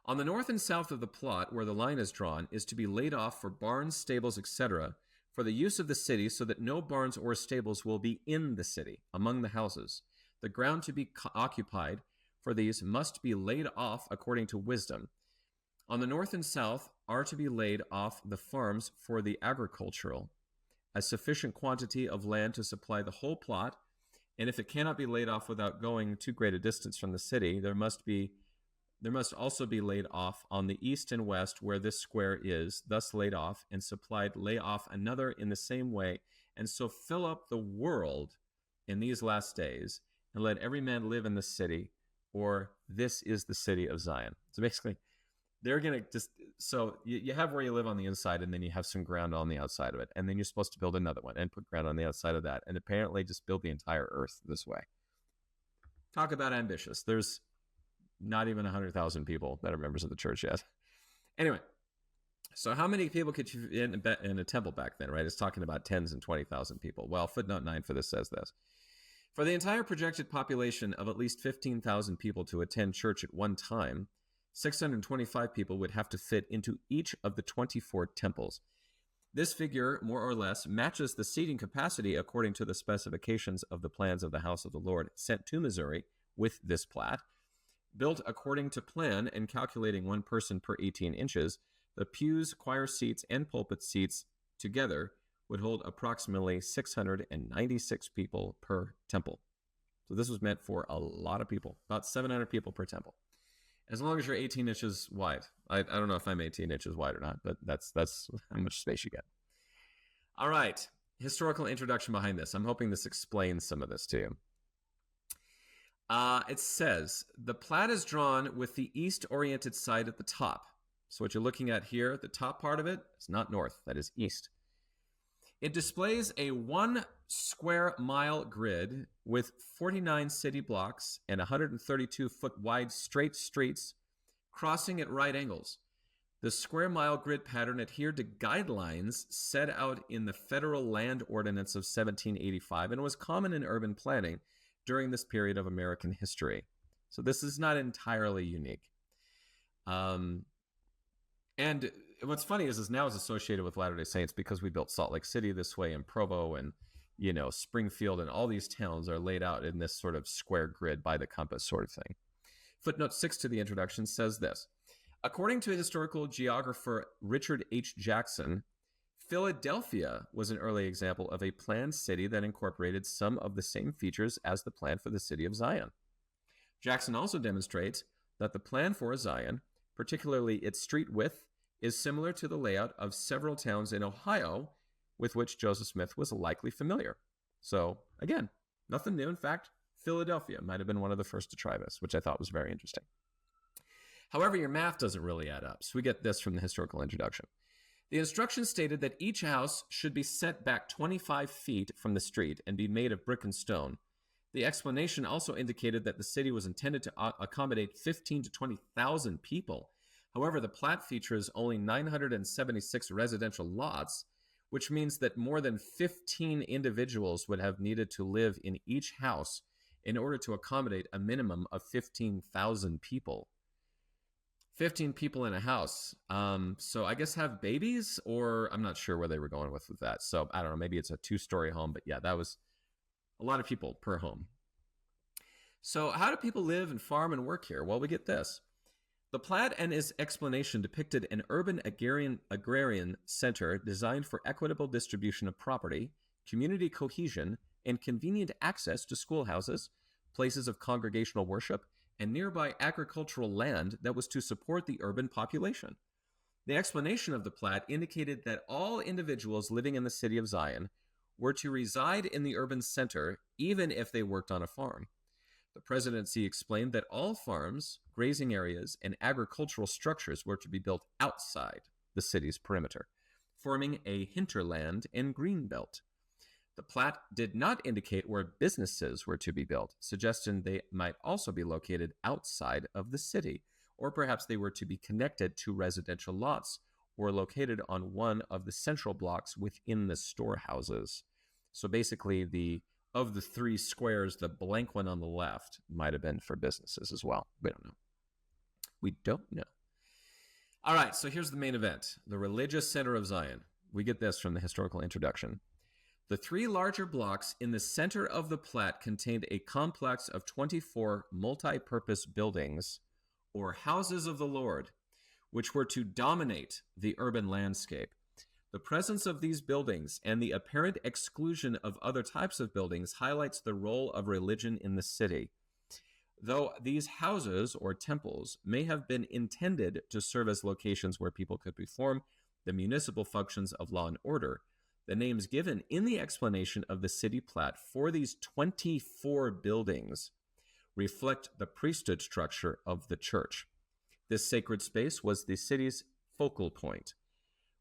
on the north and south of the plot where the line is drawn is to be laid off for barns, stables, etc., for the use of the city, so that no barns or stables will be in the city, among the houses. The ground to be occupied for these must be laid off according to wisdom. On the north and south are to be laid off the farms for the agricultural, a sufficient quantity of land to supply the whole plot, and if it cannot be laid off without going too great a distance from the city, there must also be laid off on the east and west where this square is, thus laid off, and supplied lay off another in the same way, and so fill up the world in these last days, and let every man live in the city, or this is the city of Zion. So basically, they're going to just, so you have where you live on the inside, and then you have some ground on the outside of it, and then you're supposed to build another one and put ground on the outside of that, and apparently just build the entire earth this way. Talk about ambitious. There's not even 100,000 people that are members of the church yet. Anyway, so how many people could you in a temple back then, right? It's talking about tens and 20,000 people. Well, footnote 9 for this says this. For the entire projected population of at least 15,000 people to attend church at one time, 625 people would have to fit into each of the 24 temples. This figure, more or less, matches the seating capacity according to the specifications of the plans of the House of the Lord sent to Missouri with this plat. Built according to plan and calculating one person per 18 inches, the pews, choir seats, and pulpit seats together would hold approximately 696 people per temple. So this was meant for a lot of people, about 700 people per temple. As long as you're 18 inches wide. I don't know if I'm 18 inches wide or not, but that's how much space you get. All right, historical introduction behind this. I'm hoping this explains some of this to you. It says, the plat is drawn with the east-oriented side at the top. So what you're looking at here, the top part of it, is not north, that is east. It displays a 1 square mile grid with 49 city blocks and 132-foot wide straight streets crossing at right angles. The square mile grid pattern adhered to guidelines set out in the Federal Land Ordinance of 1785 and was common in urban planning during this period of American history. So this is not entirely unique. And what's funny is now it's associated with Latter-day Saints because we built Salt Lake City this way, and Provo and, Springfield, and all these towns are laid out in this sort of square grid by the compass sort of thing. Footnote 6 to the introduction says this. According to historical geographer Richard H. Jackson, Philadelphia was an early example of a planned city that incorporated some of the same features as the plan for the city of Zion. Jackson also demonstrates that the plan for Zion, particularly its street width, is similar to the layout of several towns in Ohio with which Joseph Smith was likely familiar. So, again, nothing new. In fact, Philadelphia might have been one of the first to try this, which I thought was very interesting. However, your math doesn't really add up, so we get this from the historical introduction. The instructions stated that each house should be set back 25 feet from the street and be made of brick and stone. The explanation also indicated that the city was intended to accommodate 15 to 20,000 people. However, the plat features only 976 residential lots, which means that more than 15 individuals would have needed to live in each house in order to accommodate a minimum of 15,000 people. 15 people in a house. So I guess have babies, or I'm not sure where they were going with that. So I don't know, maybe it's a 2-story home, but yeah, that was a lot of people per home. So how do people live and farm and work here? Well, we get this. The Platt and his explanation depicted an urban agrarian center designed for equitable distribution of property, community cohesion, and convenient access to schoolhouses, places of congregational worship, and nearby agricultural land that was to support the urban population. The explanation of the Platt indicated that all individuals living in the city of Zion were to reside in the urban center even if they worked on a farm. The presidency explained that all farms, grazing areas, and agricultural structures were to be built outside the city's perimeter, forming a hinterland and green belt. The Platt did not indicate where businesses were to be built, suggesting they might also be located outside of the city, or perhaps they were to be connected to residential lots or located on one of the central blocks within the storehouses. So basically, of the 3 squares, the blank one on the left might have been for businesses as well. We don't know. We don't know. All right, so here's the main event, the religious center of Zion. We get this from the historical introduction. The 3 larger blocks in the center of the Platt contained a complex of 24 multi-purpose buildings, or houses of the Lord, which were to dominate the urban landscape. The presence of these buildings and the apparent exclusion of other types of buildings highlights the role of religion in the city. Though these houses, or temples, may have been intended to serve as locations where people could perform the municipal functions of law and order, the names given in the explanation of the city Platt for these 24 buildings reflect the priesthood structure of the church. This sacred space was the city's focal point.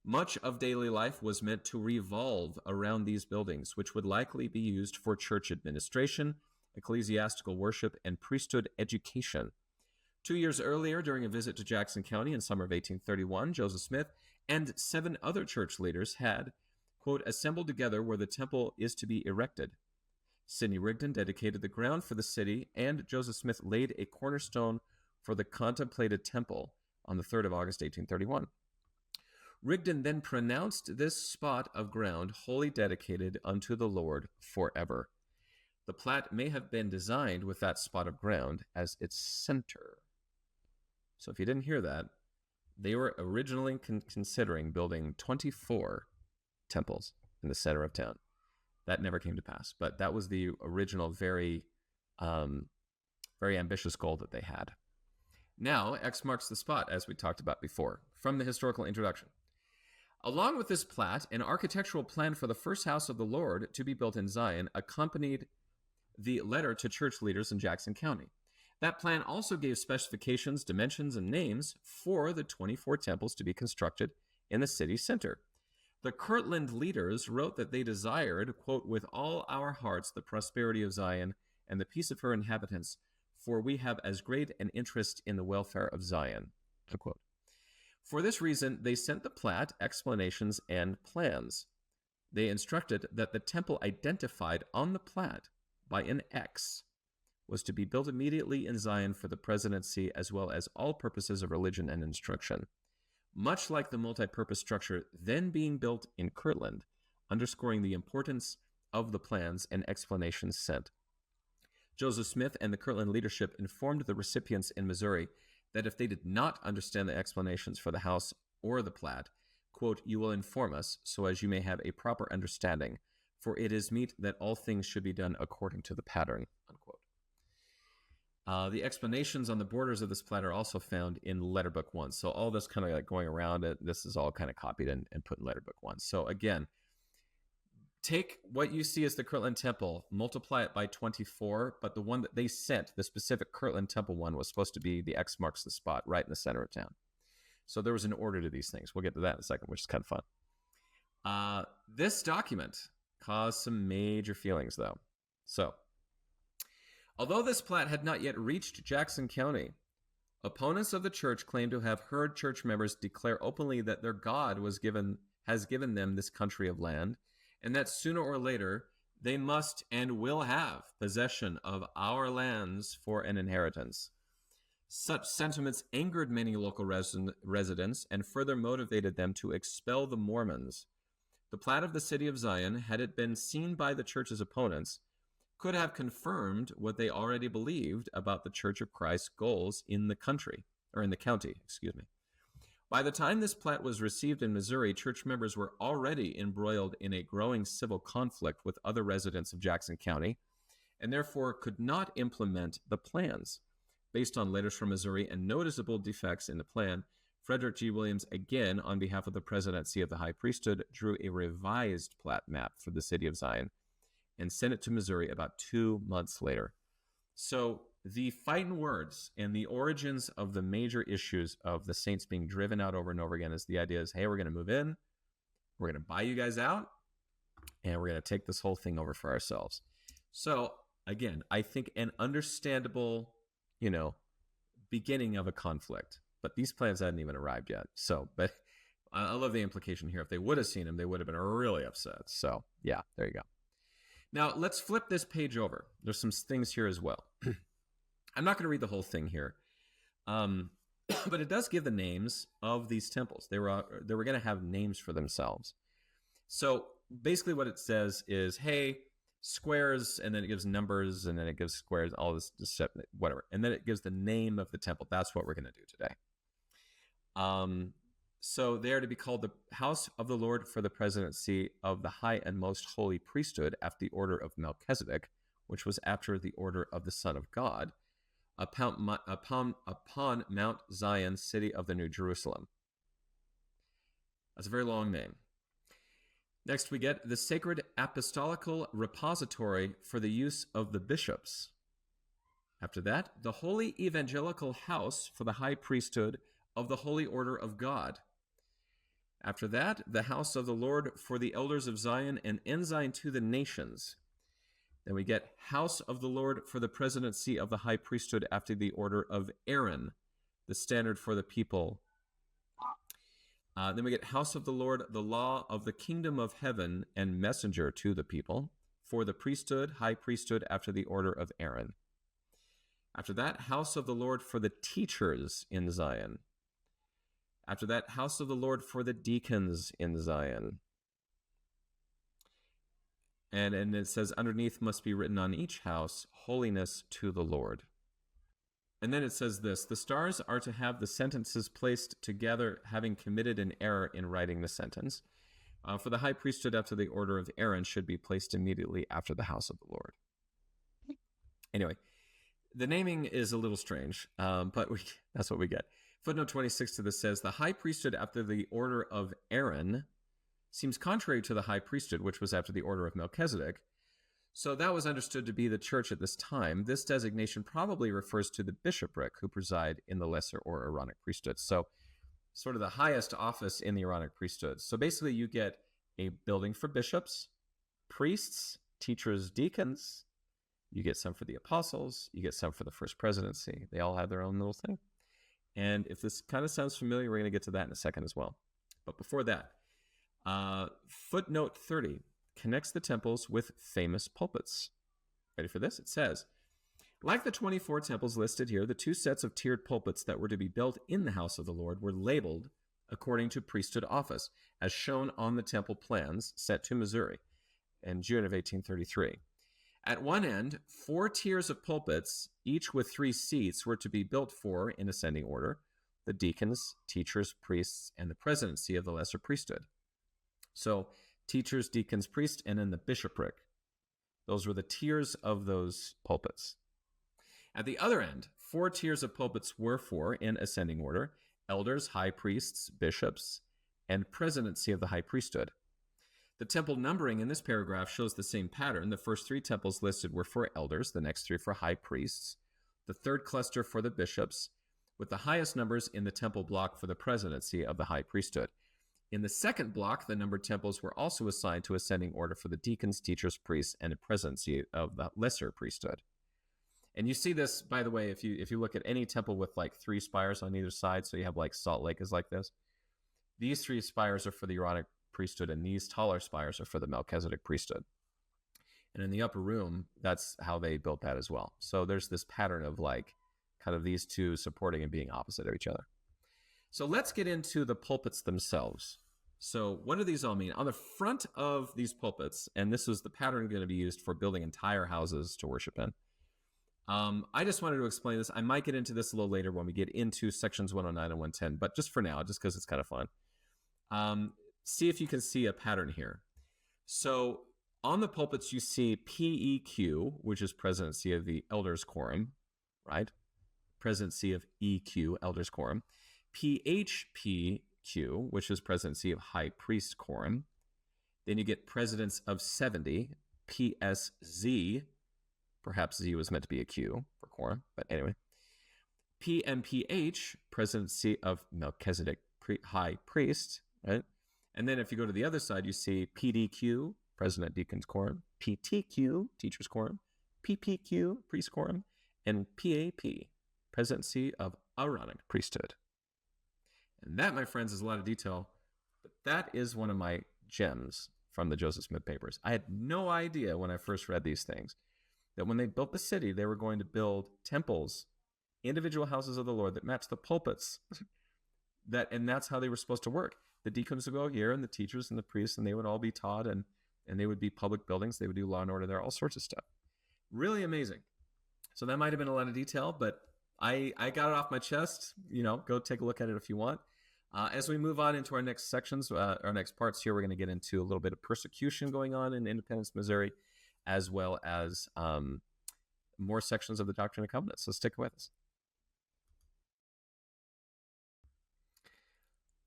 Much of daily life was meant to revolve around these buildings, which would likely be used for church administration, ecclesiastical worship, and priesthood education. 2 years earlier, during a visit to Jackson County in summer of 1831, Joseph Smith and 7 other church leaders had, quote, assembled together where the temple is to be erected. Sidney Rigdon dedicated the ground for the city, and Joseph Smith laid a cornerstone for the contemplated temple on the 3rd of August, 1831. Rigdon then pronounced this spot of ground wholly dedicated unto the Lord forever. The Platt may have been designed with that spot of ground as its center. So if you didn't hear that, they were originally considering building 24 temples in the center of town. That never came to pass, but that was the original very ambitious goal that they had. Now, X marks the spot, as we talked about before, from the historical introduction. Along with this Platt, an architectural plan for the first house of the Lord to be built in Zion accompanied the letter to church leaders in Jackson County. That plan also gave specifications, dimensions, and names for the 24 temples to be constructed in the city center. The Kirtland leaders wrote that they desired, quote, with all our hearts the prosperity of Zion and the peace of her inhabitants, for we have as great an interest in the welfare of Zion, unquote. For this reason, they sent the Platt explanations and plans. They instructed that the temple identified on the Platt by an X was to be built immediately in Zion for the presidency as well as all purposes of religion and instruction, much like the multi-purpose structure then being built in Kirtland, underscoring the importance of the plans and explanations sent. Joseph Smith and the Kirtland leadership informed the recipients in Missouri that if they did not understand the explanations for the house or the Platt, quote, you will inform us so as you may have a proper understanding, for it is meet that all things should be done according to the pattern, unquote. The explanations on the borders of this Platt are also found in Letterbook 1. So all this kind of like going around it, this is all kind of copied and put in Letterbook 1. So again, take what you see as the Kirtland Temple, multiply it by 24, but the one that they sent, the specific Kirtland Temple one, was supposed to be the X marks the spot right in the center of town. So there was an order to these things. We'll get to that in a second, which is kind of fun. This document caused some major feelings, though. So, although this Platt had not yet reached Jackson County, opponents of the church claimed to have heard church members declare openly that their God has given them this country of land, and that sooner or later they must and will have possession of our lands for an inheritance. Such sentiments angered many local residents and further motivated them to expel the Mormons. The plat of the city of Zion, had it been seen by the church's opponents, could have confirmed what they already believed about the Church of Christ's goals in the county. By the time this plat was received in Missouri, church members were already embroiled in a growing civil conflict with other residents of Jackson County, and therefore could not implement the plans. Based on letters from Missouri and noticeable defects in the plan, Frederick G. Williams, again on behalf of the presidency of the high priesthood, drew a revised plat map for the city of Zion and sent it to Missouri about 2 months later. So the fighting words and the origins of the major issues of the saints being driven out over and over again is the idea is, hey, we're going to move in, we're going to buy you guys out, and we're going to take this whole thing over for ourselves. So again, I think an understandable, beginning of a conflict, but these plans hadn't even arrived yet. So, but I love the implication here. If they would have seen him, they would have been really upset. So yeah, there you go. Now, let's flip this page over. There's some things here as well. I'm not going to read the whole thing here, but it does give the names of these temples. They were going to have names for themselves. So basically what it says is, hey, squares, and then it gives numbers, and then it gives squares, all this whatever. And then it gives the name of the temple. That's what we're going to do today. So they are to be called the house of the Lord for the presidency of the high and most holy priesthood after the order of Melchizedek, which was after the order of the Son of God, upon Mount Zion, city of the New Jerusalem. That's a very long name. Next, we get the sacred apostolical repository for the use of the bishops. After that, the holy evangelical house for the high priesthood of the holy order of God. After that, the house of the Lord for the elders of Zion and ensign to the nations. Then we get house of the Lord for the presidency of the high priesthood after the order of Aaron, the standard for the people. Then we get house of the Lord, the law of the kingdom of heaven, and messenger to the people for the priesthood, high priesthood after the order of Aaron. After that, house of the Lord for the teachers in Zion. After that, house of the Lord for the deacons in Zion. And it says underneath must be written on each house, holiness to the Lord. And then it says this, the stars are to have the sentences placed together, having committed an error in writing the sentence. For the high priesthood after the order of Aaron should be placed immediately after the house of the Lord. Anyway, the naming is a little strange, but that's what we get. Footnote 26 to this says, the high priesthood after the order of Aaron seems contrary to the high priesthood, which was after the order of Melchizedek. So that was understood to be the church at this time. This designation probably refers to the bishopric who preside in the lesser or Aaronic priesthood. So sort of the highest office in the Aaronic priesthood. So basically you get a building for bishops, priests, teachers, deacons. You get some for the apostles. You get some for the first presidency. They all have their own little thing. And if this kind of sounds familiar, we're going to get to that in a second as well. But before that, footnote 30 connects the temples with famous pulpits. Ready for this? It says, like the 24 temples listed here, the 2 sets of tiered pulpits that were to be built in the house of the Lord were labeled according to priesthood office, as shown on the temple plans sent to Missouri in June of 1833. At one end, 4 tiers of pulpits, each with 3 seats, were to be built for, in ascending order, the deacons, teachers, priests, and the presidency of the lesser priesthood. So, teachers, deacons, priests, and then the bishopric. Those were the tiers of those pulpits. At the other end, 4 tiers of pulpits were for, in ascending order, elders, high priests, bishops, and presidency of the high priesthood. The temple numbering in this paragraph shows the same pattern. The first 3 temples listed were for elders, the next 3 for high priests, the third cluster for the bishops, with the highest numbers in the temple block for the presidency of the high priesthood. In the second block, the numbered temples were also assigned to ascending order for the deacons, teachers, priests, and the presidency of the lesser priesthood. And you see this, by the way, if you look at any temple with like 3 spires on either side, so you have like Salt Lake is like this. These 3 spires are for the Aaronic priesthood, and these taller spires are for the Melchizedek priesthood. And in the upper room, that's how they built that as well. So there's this pattern of like kind of these two supporting and being opposite of each other. So let's get into the pulpits themselves. So what do these all mean? On the front of these pulpits, and this was the pattern going to be used for building entire houses to worship in. I just wanted to explain this. I might get into this a little later when we get into sections 109 and 110, but just for now, just because it's kind of fun. See if you can see a pattern here. So on the pulpits, you see PEQ, which is presidency of the elders quorum, right? Presidency of EQ, elders quorum. PHPQ, which is presidency of high priest quorum. Then you get presidents of 70, PSZ. Perhaps Z was meant to be a Q for quorum, but anyway. PMPH, presidency of Melchizedek high priest, right? And then if you go to the other side, you see PDQ, president deacons quorum, PTQ, teachers quorum, PPQ, priest quorum, and PAP, presidency of Aaronic priesthood. And that, my friends, is a lot of detail, but that is one of my gems from the Joseph Smith papers. I had no idea when I first read these things that when they built the city, they were going to build temples, individual houses of the Lord that matched the pulpits. And that's how they were supposed to work. The deacons would go here, and the teachers and the priests, and they would all be taught, and they would be public buildings. They would do law and order there, all sorts of stuff. Really amazing. So that might have been a lot of detail, but I got it off my chest. Go take a look at it if you want. As we move on into our next sections, our next parts here, we're going to get into a little bit of persecution going on in Independence, Missouri, as well as more sections of the Doctrine and Covenants. So stick with us.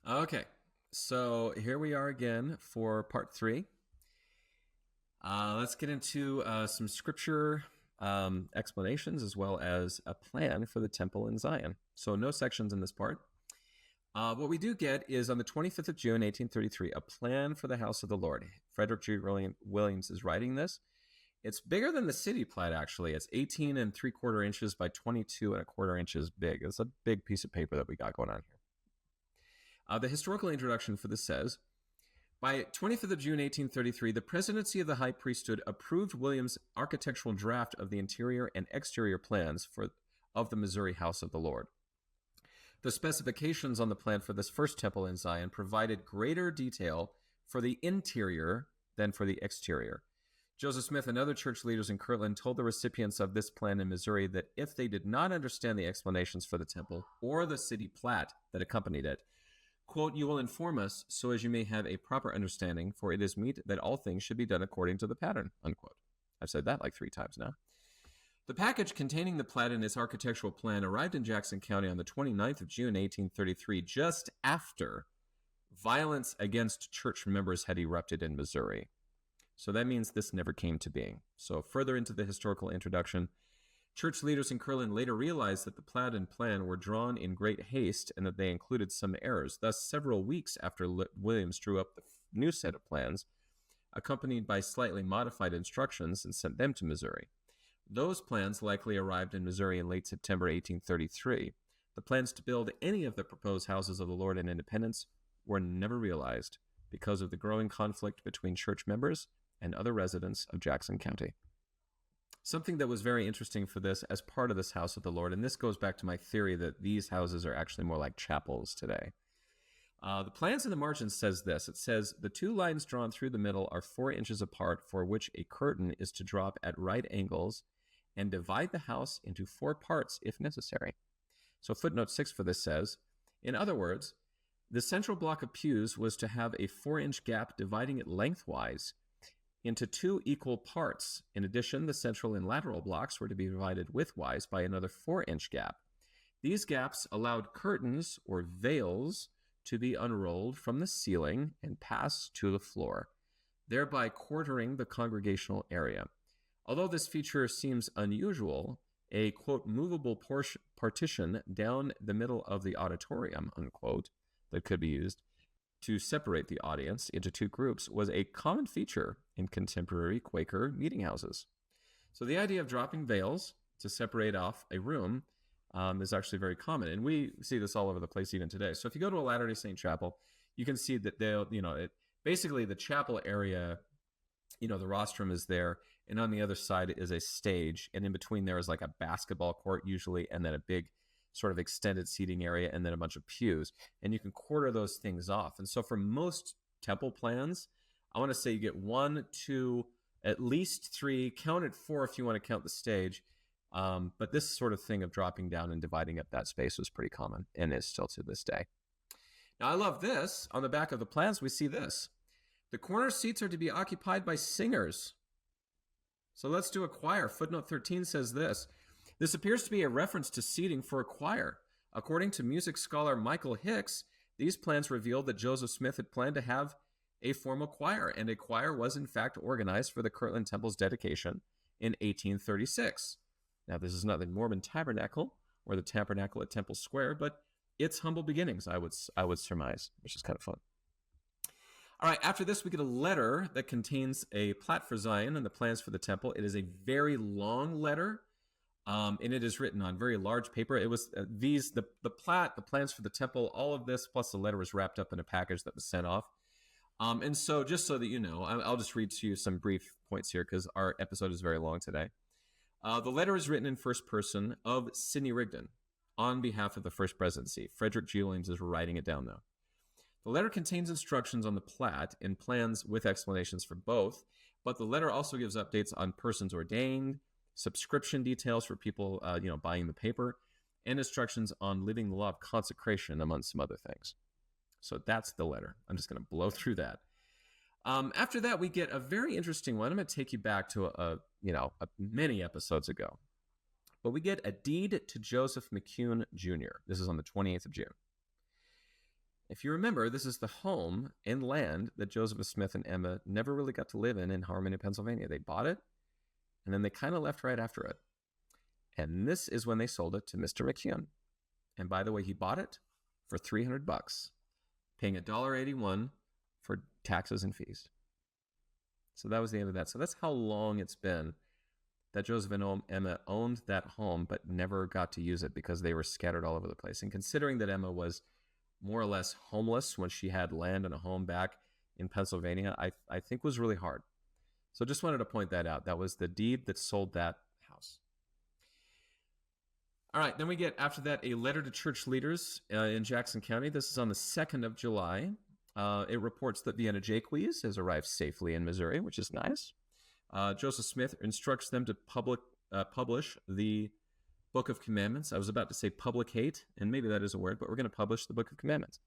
Okay, so here we are again for part 3. Let's get into some scripture explanations as well as a plan for the temple in Zion. So no sections in this part. What we do get is on the 25th of June, 1833, a plan for the house of the Lord. Frederick G. Williams is writing this. It's bigger than the city plat, actually. It's 18 3/4 inches by 22 1/4 inches big. It's a big piece of paper that we got going on here. The historical introduction for this says, by 25th of June, 1833, the presidency of the high priesthood approved Williams' architectural draft of the interior and exterior plans of the Missouri house of the Lord. The specifications on the plan for this first temple in Zion provided greater detail for the interior than for the exterior. Joseph Smith and other church leaders in Kirtland told the recipients of this plan in Missouri that if they did not understand the explanations for the temple or the city plat that accompanied it, quote, you will inform us so as you may have a proper understanding, for it is meet that all things should be done according to the pattern, unquote. I've said that like 3 times now. The package containing the plat and its architectural plan arrived in Jackson County on the 29th of June, 1833, just after violence against church members had erupted in Missouri. So that means this never came to being. So further into the historical introduction, church leaders in Kirtland later realized that the plat and plan were drawn in great haste and that they included some errors. Thus, several weeks after Williams drew up the new set of plans, accompanied by slightly modified instructions, and sent them to Missouri. Those plans likely arrived in Missouri in late September 1833. The plans to build any of the proposed houses of the Lord in Independence were never realized because of the growing conflict between church members and other residents of Jackson County. Something that was very interesting for this as part of this house of the Lord, and this goes back to my theory that these houses are actually more like chapels today. The plans in the margin says this. It says, the 2 lines drawn through the middle are 4 inches apart, for which a curtain is to drop at right angles and divide the house into 4 parts if necessary. So footnote 6 for this says, in other words, the central block of pews was to have a 4-inch gap dividing it lengthwise into 2 equal parts. In addition, the central and lateral blocks were to be divided widthwise by another 4-inch gap. These gaps allowed curtains or veils to be unrolled from the ceiling and pass to the floor, thereby quartering the congregational area. Although this feature seems unusual, a, quote, movable partition down the middle of the auditorium, unquote, that could be used to separate the audience into 2 groups was a common feature in contemporary Quaker meeting houses. So the idea of dropping veils to separate off a room is actually very common, and we see this all over the place even today. So if you go to a Latter-day Saint chapel, you can see that basically the chapel area, the rostrum is there, and on the other side is a stage, and in between there is like a basketball court usually, and then a big sort of extended seating area, and then a bunch of pews, and you can quarter those things off. And so for most temple plans, I want to say you get 1, 2, at least 3, count it 4 if you want to count the stage. But this sort of thing of dropping down and dividing up that space was pretty common and is still to this day. Now I love this. On the back of the plans, we see this. The corner seats are to be occupied by singers. So let's do a choir. Footnote 13 says this. This appears to be a reference to seating for a choir. According to music scholar Michael Hicks, these plans revealed that Joseph Smith had planned to have a formal choir, and a choir was in fact organized for the Kirtland Temple's dedication in 1836. Now, this is not the Mormon Tabernacle or the Tabernacle at Temple Square, but its humble beginnings, I would surmise, which is kind of fun. All right, after this, we get a letter that contains a plat for Zion and the plans for the temple. It is a very long letter, and it is written on very large paper. It was the plat, the plans for the temple, all of this, plus the letter was wrapped up in a package that was sent off. And so just so that you know, I'll just read to you some brief points here because our episode is very long today. The letter is written in first person of Sidney Rigdon on behalf of the First Presidency. Frederick G. Williams is writing it down, though. The letter contains instructions on the plat and plans with explanations for both, but the letter also gives updates on persons ordained, subscription details for people, buying the paper, and instructions on living the law of consecration, among some other things. So that's the letter. I'm just going to blow through that. After that, we get a very interesting one. I'm going to take you back to many episodes ago. But we get a deed to Joseph McCune Jr. This is on the 28th of June. If you remember, this is the home and land that Joseph Smith and Emma never really got to live in Harmony, Pennsylvania. They bought it, and then they kind of left right after it. And this is when they sold it to Mr. McCune. And by the way, he bought it for $300, paying $1.81 for taxes and fees. So that was the end of that. So that's how long it's been that Joseph and Emma owned that home, but never got to use it because they were scattered all over the place. And considering that Emma was more or less homeless when she had land and a home back in Pennsylvania, I think was really hard. So just wanted to point that out. That was the deed that sold that house. All right, then we get, after that, a letter to church leaders in Jackson County. This is on the 2nd of July. It reports that Vienna Jaques has arrived safely in Missouri, which is nice. Joseph Smith instructs them to publish the Book of Commandments. I was about to say publicate, and maybe that is a word, but we're going to publish the Book of Commandments.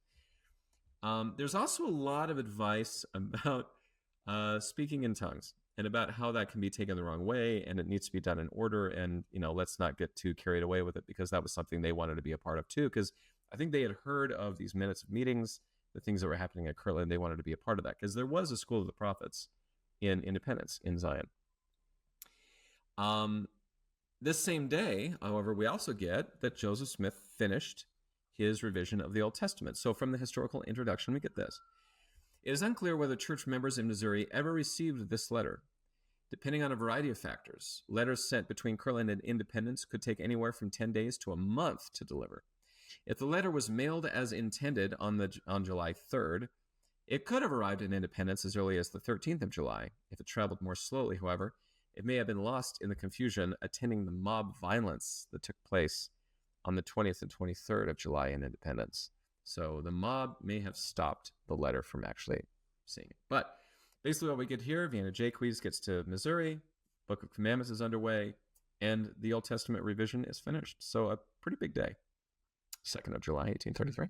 There's also a lot of advice about speaking in tongues and about how that can be taken the wrong way, and it needs to be done in order, and let's not get too carried away with it, because that was something they wanted to be a part of too, because I think they had heard of these minutes of meetings, the things that were happening at Kirtland. They wanted to be a part of that because there was a School of the Prophets in Independence, in Zion. This same day, however, we also get that Joseph Smith finished his revision of the Old Testament. So from the historical introduction, we get this. It is unclear whether church members in Missouri ever received this letter. Depending on a variety of factors, letters sent between Kirtland and Independence could take anywhere from 10 days to a month to deliver. If the letter was mailed as intended on July 3rd, it could have arrived in Independence as early as the 13th of July. If it traveled more slowly, however, it may have been lost in the confusion attending the mob violence that took place on the 20th and 23rd of July in Independence. So the mob may have stopped the letter from actually seeing it. But basically what we get here, Vienna Jaques gets to Missouri, Book of Commandments is underway, and the Old Testament revision is finished. So a pretty big day. 2nd of July, 1833.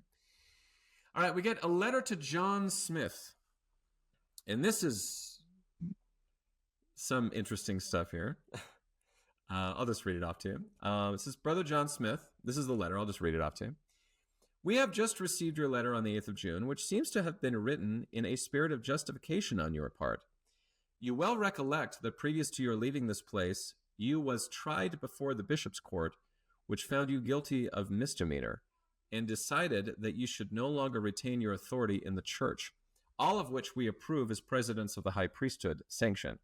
All right, we get a letter to John Smith. And this is some interesting stuff here. I'll just read it off to you. It says, Brother John Smith, this is the letter. I'll just read it off to you. We have just received your letter on the 8th of June, which seems to have been written in a spirit of justification on your part. You well recollect that previous to your leaving this place, you was tried before the bishop's court, which found you guilty of misdemeanor, and decided that you should no longer retain your authority in the church, all of which we approve as presidents of the high priesthood sanction.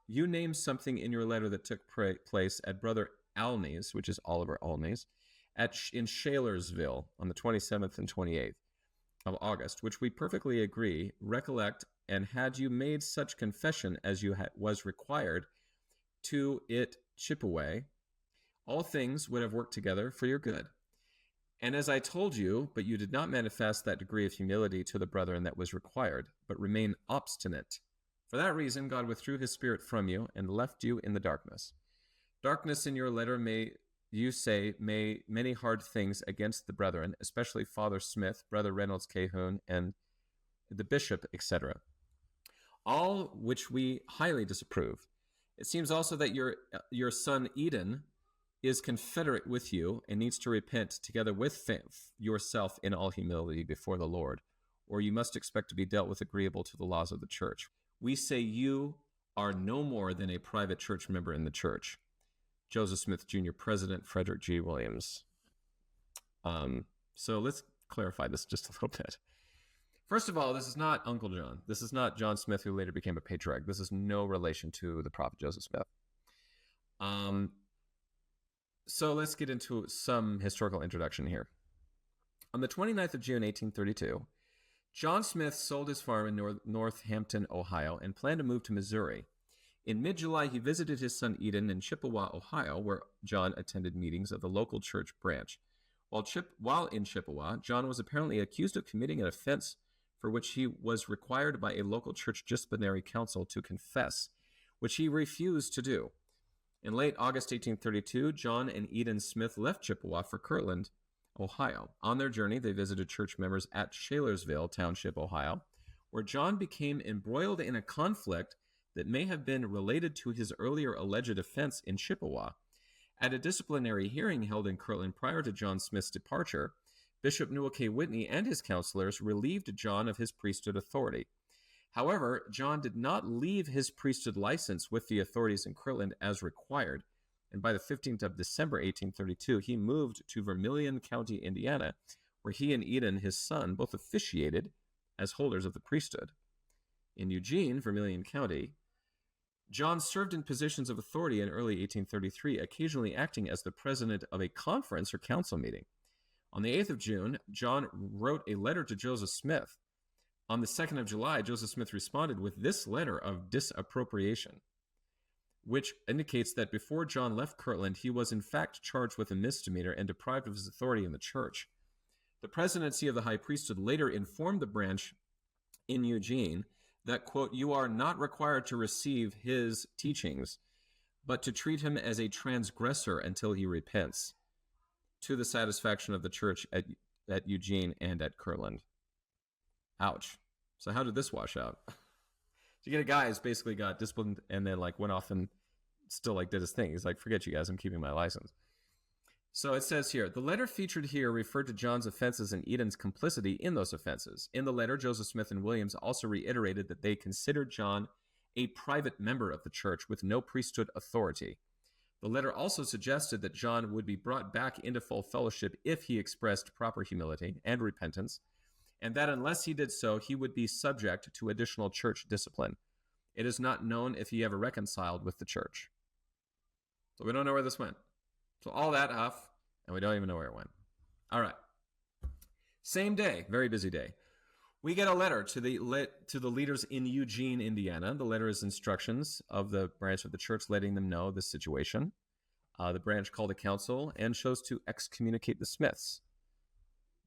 You named something in your letter that took place at Brother Alney's, which is Oliver Alney's, in Shalersville on the 27th and 28th. of August, which we perfectly agree, recollect, and had you made such confession as you was required to it chip away, all things would have worked together for your good. And as I told you, but you did not manifest that degree of humility to the brethren that was required, but remain obstinate. For that reason, God withdrew his spirit from you and left you in the darkness. Darkness in your letter may, you say, may many hard things against the brethren, especially Father Smith, Brother Reynolds Cahoon, and the bishop, etc. All which we highly disapprove. It seems also that your son Eden is confederate with you and needs to repent together with yourself in all humility before the Lord, or you must expect to be dealt with agreeable to the laws of the church. We say you are no more than a private church member in the church. Joseph Smith Jr., President Frederick G. Williams. So let's clarify this just a little bit. First of all, this is not Uncle John. This is not John Smith, who later became a patriarch. This is no relation to the prophet Joseph Smith. So let's get into some historical introduction here. On the 29th of June, 1832, John Smith sold his farm in Northampton, Ohio, and planned to move to Missouri. In mid-July, he visited his son Eden in Chippewa, Ohio, where John attended meetings of the local church branch. While in Chippewa, John was apparently accused of committing an offense for which he was required by a local church disciplinary council to confess, which he refused to do. In late August 1832, John and Eden Smith left Chippewa for Kirtland, Ohio. On their journey, they visited church members at Shalersville Township, Ohio, where John became embroiled in a conflict that may have been related to his earlier alleged offense in Chippewa. At a disciplinary hearing held in Kirtland prior to John Smith's departure, Bishop Newell K. Whitney and his counselors relieved John of his priesthood authority. However, John did not leave his priesthood license with the authorities in Kirtland as required, and by the 15th of December, 1832, he moved to Vermilion County, Indiana, where he and Eden, his son, both officiated as holders of the priesthood. In Eugene, Vermilion County, John served in positions of authority in early 1833, occasionally acting as the president of a conference or council meeting. On the 8th of June, John wrote a letter to Joseph Smith. On the 2nd of July, Joseph Smith responded with this letter of disappropriation, which indicates that before John left Kirtland, he was in fact charged with a misdemeanor and deprived of his authority in the church. The presidency of the high priesthood later informed the branch in Eugene that, quote, you are not required to receive his teachings, but to treat him as a transgressor until he repents, to the satisfaction of the church at Eugene and at Kirtland. Ouch. So how did this wash out? You get a guy who's basically got disciplined and then went off and still did his thing. He's like, forget you guys, I'm keeping my license. So it says here, the letter featured here referred to John's offenses and Eden's complicity in those offenses. In the letter, Joseph Smith and Williams also reiterated that they considered John a private member of the church with no priesthood authority. The letter also suggested that John would be brought back into full fellowship if he expressed proper humility and repentance, and that unless he did so, he would be subject to additional church discipline. It is not known if he ever reconciled with the church. So we don't know where this went. So all that off, and we don't even know where it went. All right. Same day, very busy day. We get a letter to the leaders in Eugene, Indiana. The letter is instructions of the branch of the church letting them know the situation. The branch called a council and chose to excommunicate the Smiths.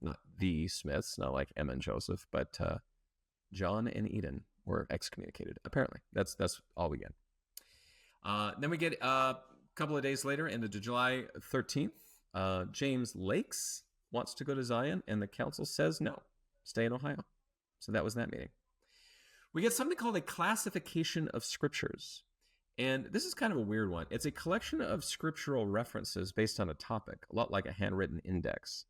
Not the Smiths, not like Emma and Joseph, but John and Eden were excommunicated, apparently. That's all we get. Then we get a couple of days later, into July 13th, James Lakes wants to go to Zion, and the council says no, stay in Ohio. So that was that meeting. We get something called a classification of scriptures. And this is kind of a weird one. It's a collection of scriptural references based on a topic, a lot like a handwritten index.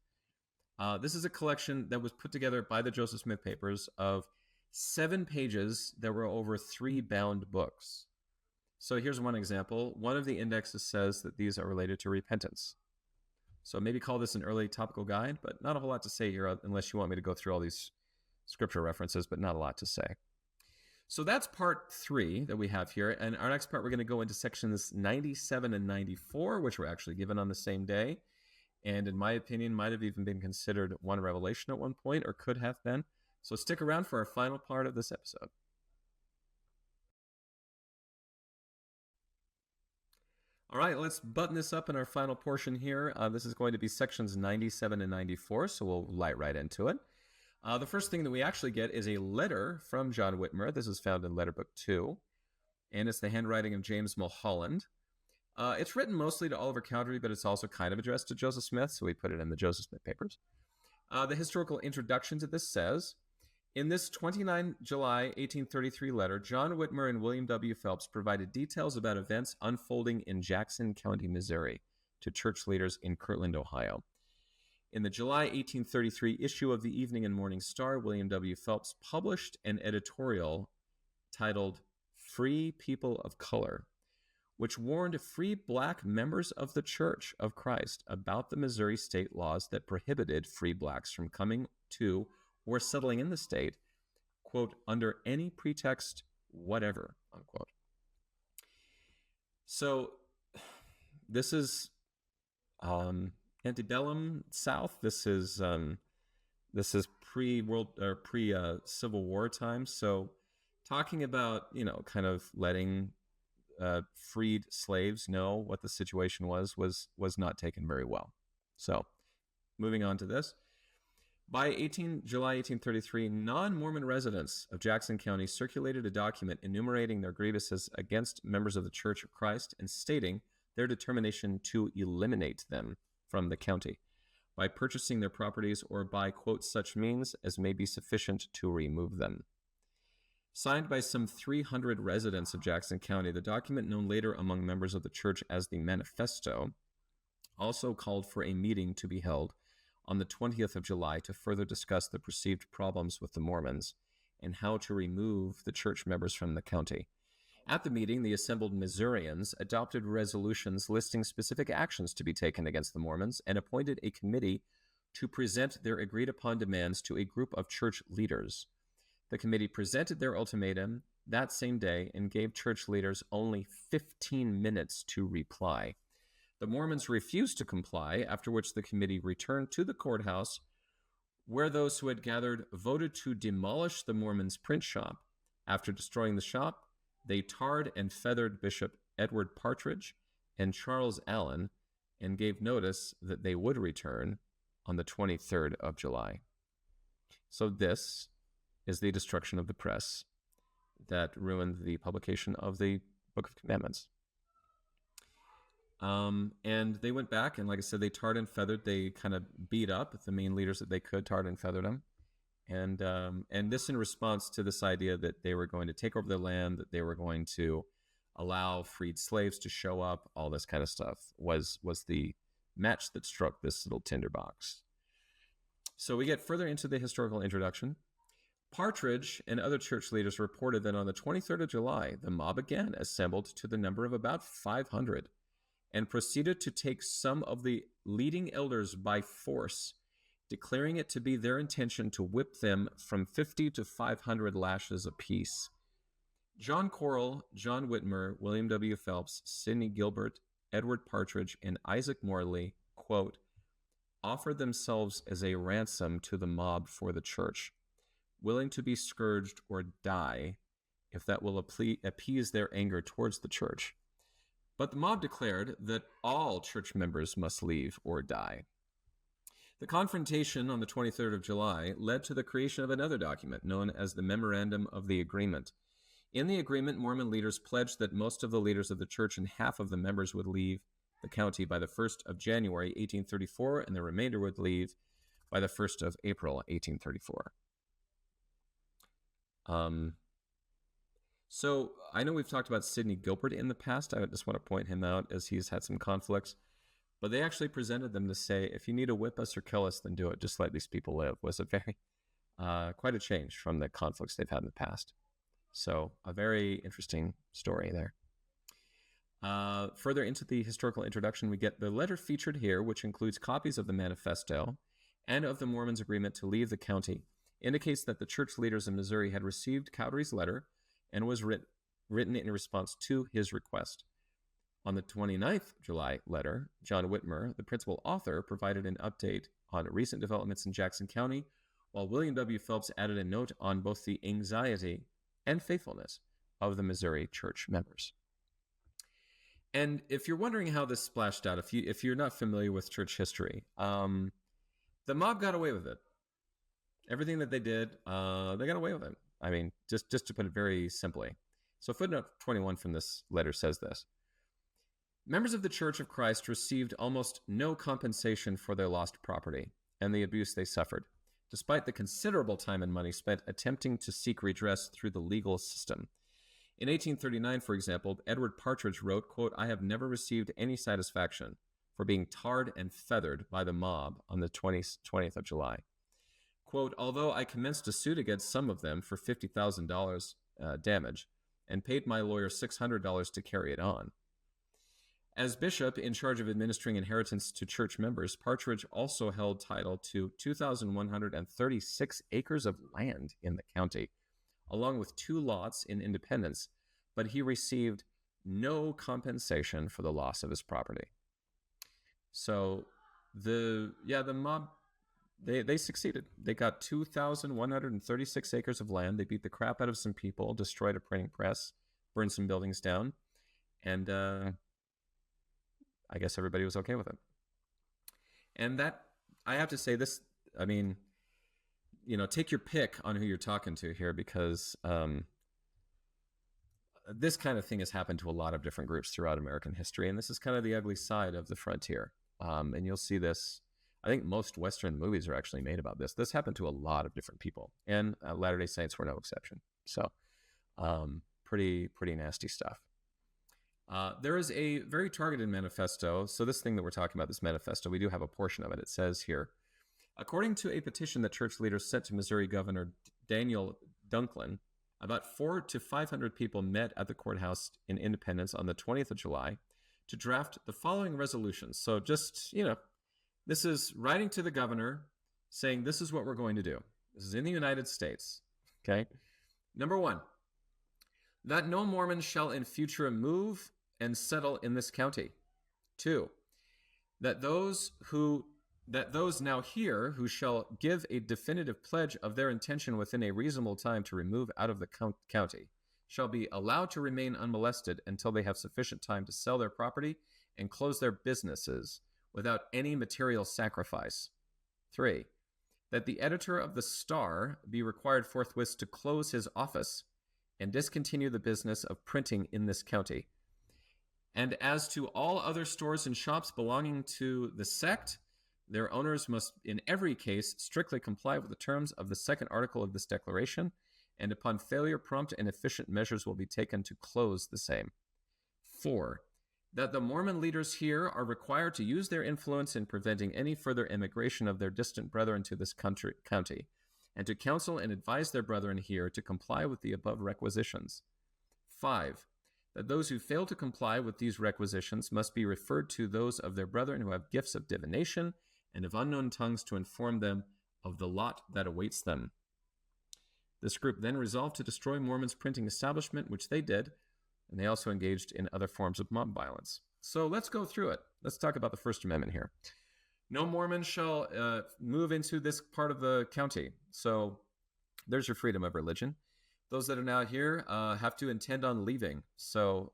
This is a collection that was put together by the Joseph Smith papers of 7 pages that were over 3 bound books. So here's one example. One of the indexes says that these are related to repentance. So maybe call this an early topical guide, but not a whole lot to say here unless you want me to go through all these scripture references, but not a lot to say. So that's part 3 that we have here. And our next part, we're going to go into sections 97 and 94, which were actually given on the same day. and in my opinion, might have even been considered one revelation at one point, or could have been. So stick around for our final part of this episode. All right, let's button this up in our final portion here. This is going to be sections 97 and 94, so we'll light right into it. The first thing that we actually get is a letter from John Whitmer. This is found in Letter Book 2, and it's the handwriting of James Mulholland. It's written mostly to Oliver Cowdery, but it's also kind of addressed to Joseph Smith, so we put it in the Joseph Smith papers. The historical introduction to this says, in this 29 July 1833 letter, John Whitmer and William W. Phelps provided details about events unfolding in Jackson County, Missouri, to church leaders in Kirtland, Ohio. In the July 1833 issue of the Evening and Morning Star, William W. Phelps published an editorial titled Free People of Color, which warned free black members of the Church of Christ about the Missouri state laws that prohibited free blacks from coming to or settling in the state, quote, under any pretext whatever, unquote. So this is antebellum South. This is pre-world or pre-Civil War time. So talking about, kind of letting freed slaves know what the situation was not taken very well. So moving on to this. By July 1833, non-Mormon residents of Jackson County circulated a document enumerating their grievances against members of the Church of Christ and stating their determination to eliminate them from the county by purchasing their properties or by, quote, such means as may be sufficient to remove them. Signed by some 300 residents of Jackson County, the document, known later among members of the church as the Manifesto, also called for a meeting to be held on the 20th of July to further discuss the perceived problems with the Mormons and how to remove the church members from the county. At the meeting, the assembled Missourians adopted resolutions listing specific actions to be taken against the Mormons and appointed a committee to present their agreed-upon demands to a group of church leaders. The committee presented their ultimatum that same day and gave church leaders only 15 minutes to reply. The Mormons refused to comply, after which the committee returned to the courthouse, where those who had gathered voted to demolish the Mormons' print shop. After destroying the shop, they tarred and feathered Bishop Edward Partridge and Charles Allen and gave notice that they would return on the 23rd of July. So this is the destruction of the press that ruined the publication of the Book of Commandments. And they went back, and like I said, they tarred and feathered. They kind of beat up the main leaders that they could, tarred and feathered them. And this in response to this idea that they were going to take over the land, that they were going to allow freed slaves to show up, all this kind of stuff was the match that struck this little tinderbox. So we get further into the historical introduction. Partridge and other church leaders reported that on the 23rd of July, the mob again assembled to the number of about 500 and proceeded to take some of the leading elders by force, declaring it to be their intention to whip them from 50 to 500 lashes apiece. John Corrill, John Whitmer, William W. Phelps, Sidney Gilbert, Edward Partridge, and Isaac Morley, quote, offered themselves as a ransom to the mob for the church, willing to be scourged or die if that will appease their anger towards the church. But the mob declared that all church members must leave or die. The confrontation on the 23rd of July led to the creation of another document known as the Memorandum of the Agreement. In the agreement, Mormon leaders pledged that most of the leaders of the church and half of the members would leave the county by the 1st of January, 1834, and the remainder would leave by the 1st of April, 1834. So I know we've talked about Sidney Gilbert in the past. I just want to point him out as he's had some conflicts. But they actually presented them to say, if you need to whip us or kill us, then do it. Just let these people live. Was a very, quite a change from the conflicts they've had in the past. So a very interesting story there. Further into the historical introduction, we get the letter featured here, which includes copies of the Manifesto and of the Mormons' agreement to leave the county, indicates that the church leaders in Missouri had received Cowdery's letter and was written in response to his request. On the 29th July letter, John Whitmer, the principal author, provided an update on recent developments in Jackson County, while William W. Phelps added a note on both the anxiety and faithfulness of the Missouri church members. And if you're wondering how this splashed out, if you're not familiar with church history, the mob got away with it. Everything that they did, they got away with it. I mean, just to put it very simply. So footnote 21 from this letter says this. Members of the Church of Christ received almost no compensation for their lost property and the abuse they suffered, despite the considerable time and money spent attempting to seek redress through the legal system. In 1839, for example, Edward Partridge wrote, quote, "I have never received any satisfaction for being tarred and feathered by the mob on the 20th of July. Quote, although I commenced a suit against some of them for $50,000 damage and paid my lawyer $600 to carry it on. As bishop in charge of administering inheritance to church members, Partridge also held title to 2,136 acres of land in the county, along with 2 lots in Independence, but he received no compensation for the loss of his property." So the mob, they succeeded. They got 2,136 acres of land. They beat the crap out of some people, destroyed a printing press, burned some buildings down, and I guess everybody was okay with it. And that, I have to say this, I mean, take your pick on who you're talking to here, because this kind of thing has happened to a lot of different groups throughout American history, and this is kind of the ugly side of the frontier. And you'll see this. I think most Western movies are actually made about this. This happened to a lot of different people, and Latter-day Saints were no exception. So pretty nasty stuff. There is a very targeted manifesto. So this thing that we're talking about, this manifesto, we do have a portion of it. It says here, according to a petition that church leaders sent to Missouri Governor Daniel Dunklin, about 400 to 500 people met at the courthouse in Independence on the 20th of July to draft the following resolutions. So just, this is writing to the governor saying this is what we're going to do. This is in the United States. Okay. Number 1, that no Mormon shall in future move and settle in this county. 2, that those now here who shall give a definitive pledge of their intention within a reasonable time to remove out of the county shall be allowed to remain unmolested until they have sufficient time to sell their property and close their businesses without any material sacrifice. 3, that the editor of the Star be required forthwith to close his office and discontinue the business of printing in this county. And as to all other stores and shops belonging to the sect, their owners must in every case strictly comply with the terms of the 2nd article of this declaration, and upon failure, prompt and efficient measures will be taken to close the same. 4, that the Mormon leaders here are required to use their influence in preventing any further immigration of their distant brethren to this county, and to counsel and advise their brethren here to comply with the above requisitions. 5, that those who fail to comply with these requisitions must be referred to those of their brethren who have gifts of divination and of unknown tongues to inform them of the lot that awaits them. This group then resolved to destroy Mormon's printing establishment, which they did, and they also engaged in other forms of mob violence. So let's go through it. Let's talk about the First Amendment here. No Mormon shall move into this part of the county. So there's your freedom of religion. Those that are now here have to intend on leaving. So,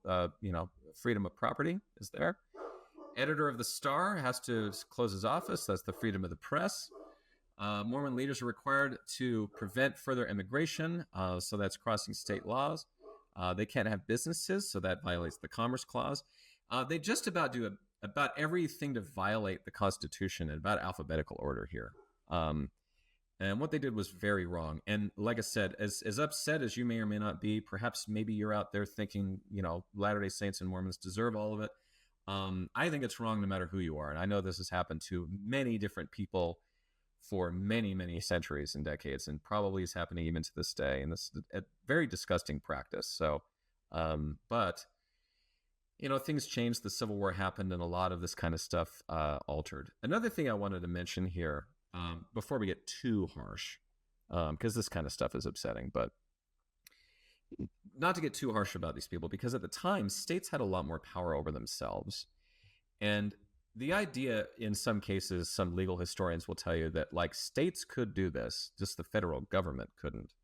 freedom of property is there. Editor of the Star has to close his office. That's the freedom of the press. Mormon leaders are required to prevent further immigration. So that's crossing state laws. They can't have businesses. So that violates the Commerce Clause. They just about do about everything to violate the Constitution in about alphabetical order here. And what they did was very wrong. And like I said, as upset as you may or may not be, perhaps maybe you're out there thinking, Latter-day Saints and Mormons deserve all of it. I think it's wrong no matter who you are. And I know this has happened to many different people for many, many centuries and decades, and probably is happening even to this day. And this is a very disgusting practice. So, but things changed. The Civil War happened, and a lot of this kind of stuff altered. Another thing I wanted to mention here, before we get too harsh, because this kind of stuff is upsetting, but not to get too harsh about these people, because at the time, states had a lot more power over themselves. And the idea, in some cases, some legal historians will tell you that, like, states could do this, just the federal government couldn't.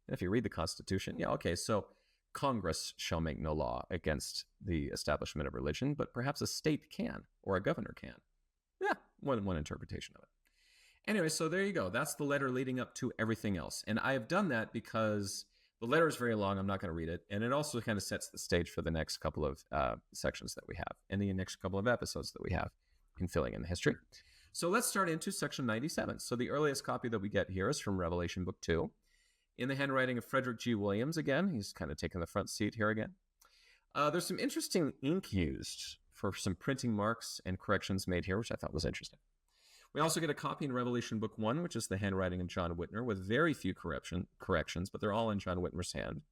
And if you read the Constitution, yeah, okay, so Congress shall make no law against the establishment of religion, but perhaps a state can, or a governor can. Yeah, one interpretation of it. Anyway, so there you go. That's the letter leading up to everything else. And I have done that because the letter is very long. I'm not going to read it. And it also kind of sets the stage for the next couple of sections that we have and the next couple of episodes that we have in filling in the history. So let's start into section 97. So the earliest copy that we get here is from Revelation Book 2 in the handwriting of Frederick G. Williams again. He's kind of taking the front seat here again. There's some interesting ink used for some printing marks and corrections made here, which I thought was interesting. We also get a copy in Revelation Book 1, which is the handwriting of John Whitner, with very few corrections, but they're all in John Whitner's hand.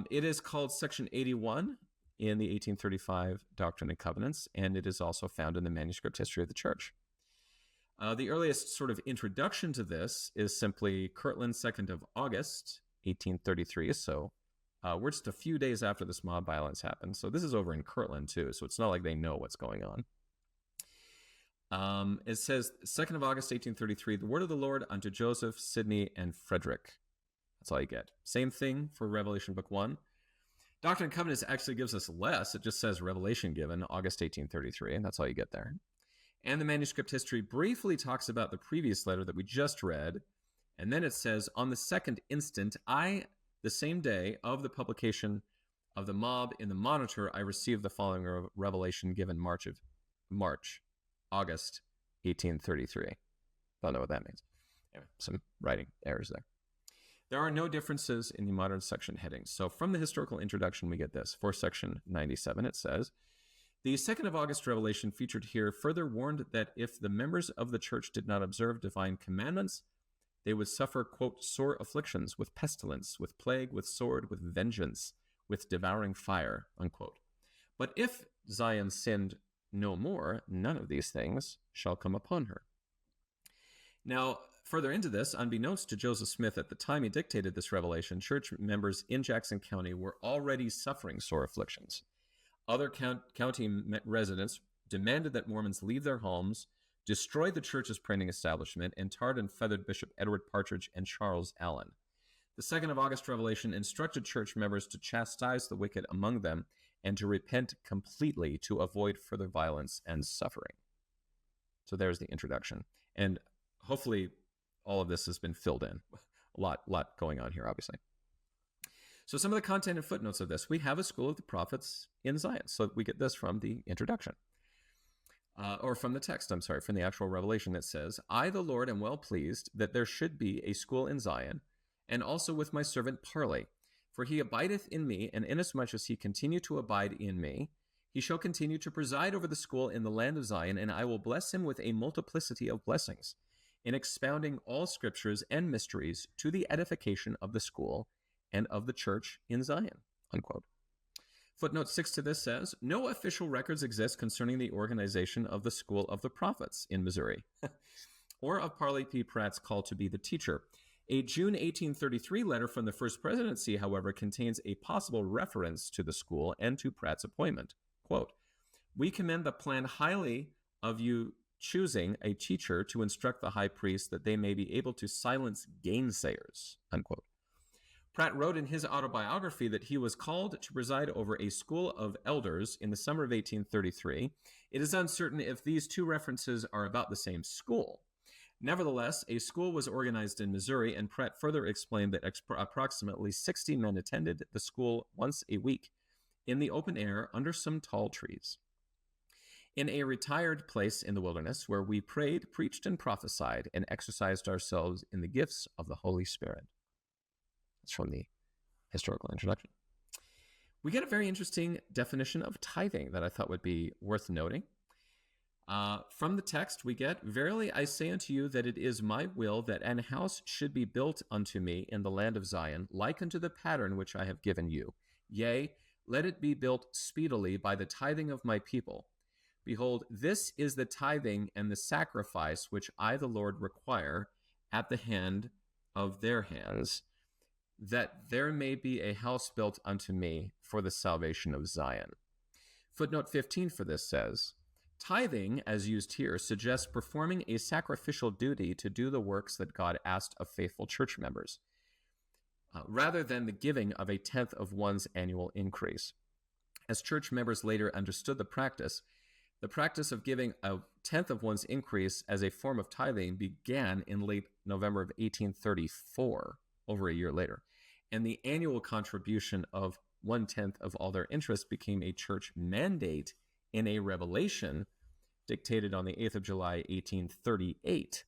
It is called Section 81 in the 1835 Doctrine and Covenants, and it is also found in the manuscript history of the church. The earliest sort of introduction to this is simply Kirtland, 2nd of August, 1833. So we're just a few days after this mob violence happened. So this is over in Kirtland, too, so it's not like they know what's going on. It says, 2nd of August, 1833, the word of the Lord unto Joseph, Sidney, and Frederick. That's all you get. Same thing for Revelation Book 1. Doctrine and Covenants actually gives us less. It just says Revelation given, August 1833, and that's all you get there. And the manuscript history briefly talks about the previous letter that we just read. And then it says, on the 2nd instant, the same day of the publication of the mob in the Monitor, I received the following revelation given August 1833. Don't know what that means. Anyway, some writing errors there. There are no differences in the modern section headings. So from the historical introduction, we get this. For section 97, it says, the 2nd of August revelation featured here further warned that if the members of the church did not observe divine commandments, they would suffer, quote, sore afflictions with pestilence, with plague, with sword, with vengeance, with devouring fire, unquote. But if Zion sinned no more, none of these things shall come upon her. Now, further into this, unbeknownst to Joseph Smith at the time he dictated this revelation, church members in Jackson County were already suffering sore afflictions. Other county residents demanded that Mormons leave their homes, destroy the church's printing establishment, and tarred and feathered Bishop Edward Partridge and Charles Allen. The 2nd of August revelation instructed church members to chastise the wicked among them and to repent completely to avoid further violence and suffering. So there's the introduction. And hopefully all of this has been filled in. A lot going on here, obviously. So some of the content and footnotes of this. We have a school of the prophets in Zion. So we get this from the introduction. Or from the text, from the actual revelation. It says, I, the Lord, am well pleased that there should be a school in Zion, and also with my servant Parley. For he abideth in me, and inasmuch as he continue to abide in me, he shall continue to preside over the school in the land of Zion, and I will bless him with a multiplicity of blessings, in expounding all scriptures and mysteries to the edification of the school and of the church in Zion, unquote. Footnote 6 to this says, no official records exist concerning the organization of the School of the Prophets in Missouri, or of Parley P. Pratt's call to be the teacher. A June 1833 letter from the First Presidency, however, contains a possible reference to the school and to Pratt's appointment. Quote, we commend the plan highly of you choosing a teacher to instruct the high priest that they may be able to silence gainsayers, unquote. Pratt wrote in his autobiography that he was called to preside over a school of elders in the summer of 1833. It is uncertain if these two references are about the same school. Nevertheless, a school was organized in Missouri, and Pratt further explained that approximately 60 men attended the school once a week in the open air under some tall trees, in a retired place in the wilderness where we prayed, preached, and prophesied, and exercised ourselves in the gifts of the Holy Spirit. That's from the historical introduction. We get a very interesting definition of tithing that I thought would be worth noting. From the text, we get, verily I say unto you that it is my will that an house should be built unto me in the land of Zion, like unto the pattern which I have given you. Yea, let it be built speedily by the tithing of my people. Behold, this is the tithing and the sacrifice which I, the Lord, require at the hand of their hands. that there may be a house built unto me for the salvation of Zion. Footnote 15 for this says, tithing, as used here, suggests performing a sacrificial duty to do the works that God asked of faithful church members, rather than the giving of a tenth of one's annual increase. As church members later understood the practice of giving a tenth of one's increase as a form of tithing began in late November of 1834, over a year later, and the annual contribution of 1/10 of all their interest became a church mandate in a revelation dictated on the 8th of July, 1838.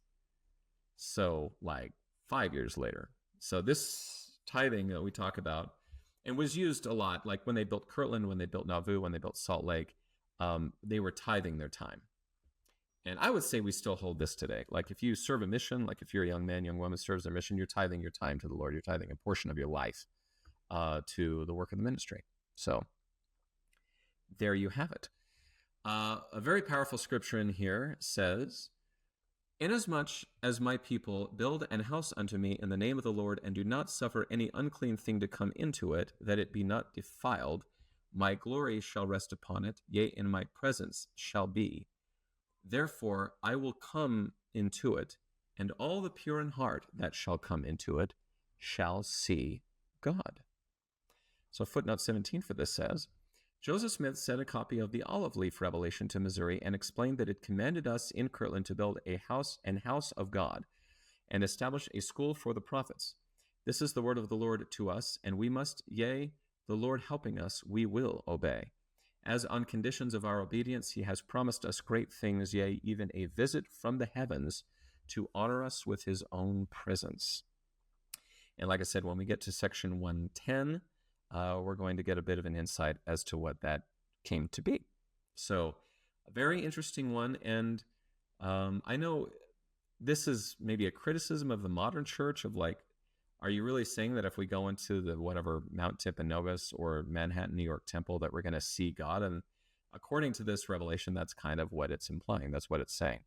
So, like 5 years later. So this tithing that we talk about, and was used a lot, like when they built Kirtland, when they built Nauvoo, when they built Salt Lake, they were tithing their time. And I would say we still hold this today. Like if you serve a mission, like if you're a young man, young woman serves their mission, you're tithing your time to the Lord. You're tithing a portion of your life to the work of the ministry. So there you have it. A very powerful scripture in here says, inasmuch as my people build an house unto me in the name of the Lord, and do not suffer any unclean thing to come into it, that it be not defiled, my glory shall rest upon it, yea, in my presence shall be. Therefore I will come into it, and all the pure in heart that shall come into it shall see God. So footnote 17 for this says, Joseph Smith sent a copy of the Olive Leaf Revelation to Missouri and explained that it commanded us in Kirtland to build a house of God and establish a school for the prophets. This is the word of the Lord to us, and we must, yea, the Lord helping us, we will obey. As on conditions of our obedience, he has promised us great things, yea, even a visit from the heavens to honor us with his own presence. And like I said, when we get to section 110, we're going to get a bit of an insight as to what that came to be. So a very interesting one. And I know this is maybe a criticism of the modern church of like, are you really saying that if we go into the whatever Mount Timpanogos or Manhattan, New York temple that we're going to see God? And according to this revelation, that's kind of what it's implying. That's what it's saying.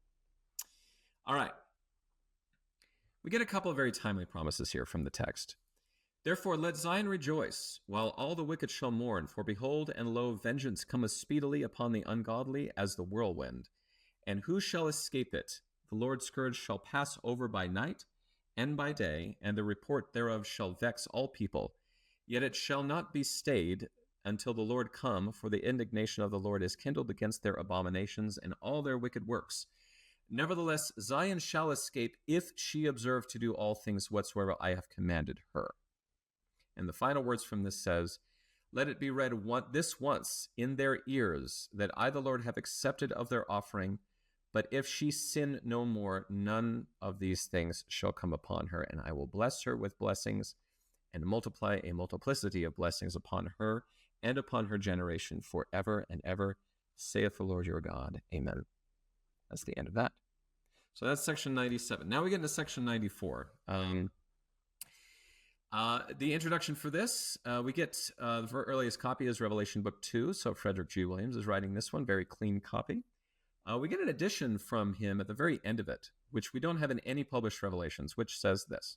All right. We get a couple of very timely promises here from the text. Therefore, let Zion rejoice, while all the wicked shall mourn. For behold, and lo, vengeance cometh speedily upon the ungodly as the whirlwind. And who shall escape it? The Lord's scourge shall pass over by night and by day, and the report thereof shall vex all people. Yet it shall not be stayed until the Lord come, for the indignation of the Lord is kindled against their abominations and all their wicked works. Nevertheless, Zion shall escape, if she observe to do all things whatsoever I have commanded her. And the final words from this says, let it be read this once in their ears, that I, the Lord, have accepted of their offering. But if she sin no more, none of these things shall come upon her. And I will bless her with blessings, and multiply a multiplicity of blessings upon her and upon her generation forever and ever, saith the Lord your God. Amen. That's the end of that. So that's section 97. Now we get into section 94. The introduction for this, we get the earliest copy is Revelation Book 2. So Frederick G. Williams is writing this one, very clean copy. We get an addition from him at the very end of it, which we don't have in any published revelations, which says this.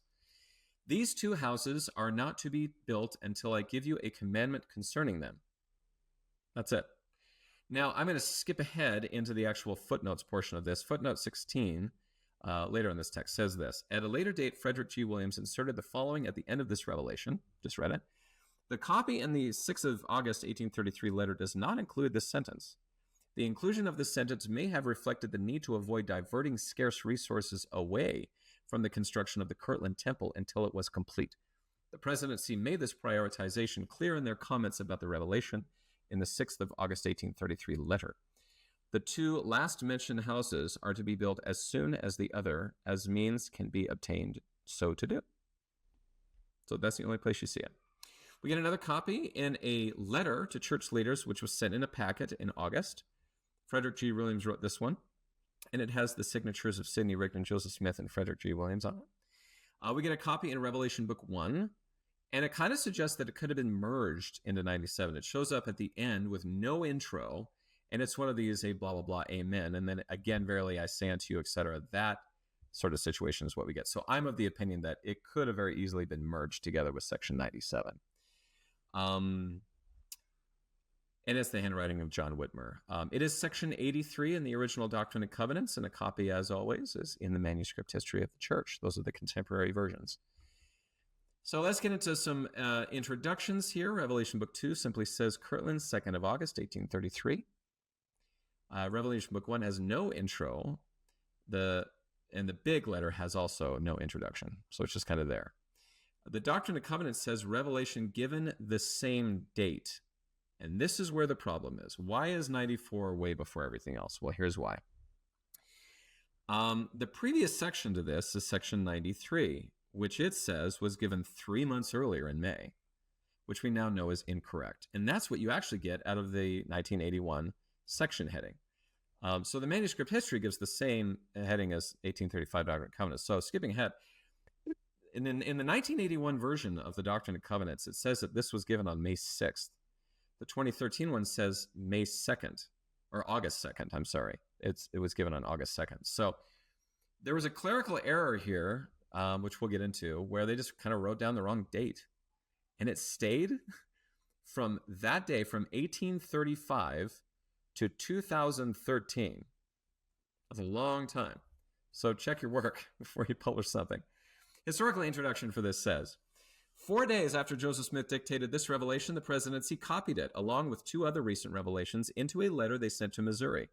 These two houses are not to be built until I give you a commandment concerning them. That's it. Now, I'm going to skip ahead into the actual footnotes portion of this. Footnote 16, later in this text, says this. At a later date, Frederick G. Williams inserted the following at the end of this revelation. Just read it. The copy in the 6th of August, 1833 letter does not include this sentence. The inclusion of this sentence may have reflected the need to avoid diverting scarce resources away from the construction of the Kirtland Temple until it was complete. The presidency made this prioritization clear in their comments about the revelation in the 6th of August 1833 letter. The two last mentioned houses are to be built as soon as the other, as means can be obtained so to do. So that's the only place you see it. We get another copy in a letter to church leaders, which was sent in a packet in August. Frederick G. Williams wrote this one, and it has the signatures of Sidney Rigdon, Joseph Smith, and Frederick G. Williams on it. We get a copy in Revelation Book 1, and it kind of suggests that it could have been merged into 97. It shows up at the end with no intro, and it's one of these, a blah, blah, blah, amen. And then again, verily I say unto you, etc. That sort of situation is what we get. So I'm of the opinion that it could have very easily been merged together with Section 97. And it's the handwriting of John Whitmer. It is Section 83 in the original Doctrine and Covenants, and a copy, as always, is in the manuscript history of the church. Those are the contemporary versions. So let's get into some introductions here. Revelation Book 2 simply says Kirtland, 2nd of August, 1833. Revelation Book 1 has no intro. And the big letter has also no introduction. So it's just kind of there. The Doctrine and Covenants says Revelation given the same date. And this is where the problem is. Why is 94 way before everything else? Well, here's why. The previous section to this is Section 93, which it says was given 3 months earlier in May, which we now know is incorrect. And that's what you actually get out of the 1981 section heading. So the manuscript history gives the same heading as 1835 Doctrine and Covenants. So skipping ahead, in the 1981 version of the Doctrine and Covenants, it says that this was given on May 6th. The 2013 one says May 2nd, or August 2nd, I'm sorry. It was given on August 2nd. So there was a clerical error here, which we'll get into, where they just kind of wrote down the wrong date. And it stayed from that day, from 1835 to 2013. That's a long time. So check your work before you publish something. Historical introduction for this says, 4 days after Joseph Smith dictated this revelation, the presidency copied it, along with 2 other recent revelations, into a letter they sent to Missouri.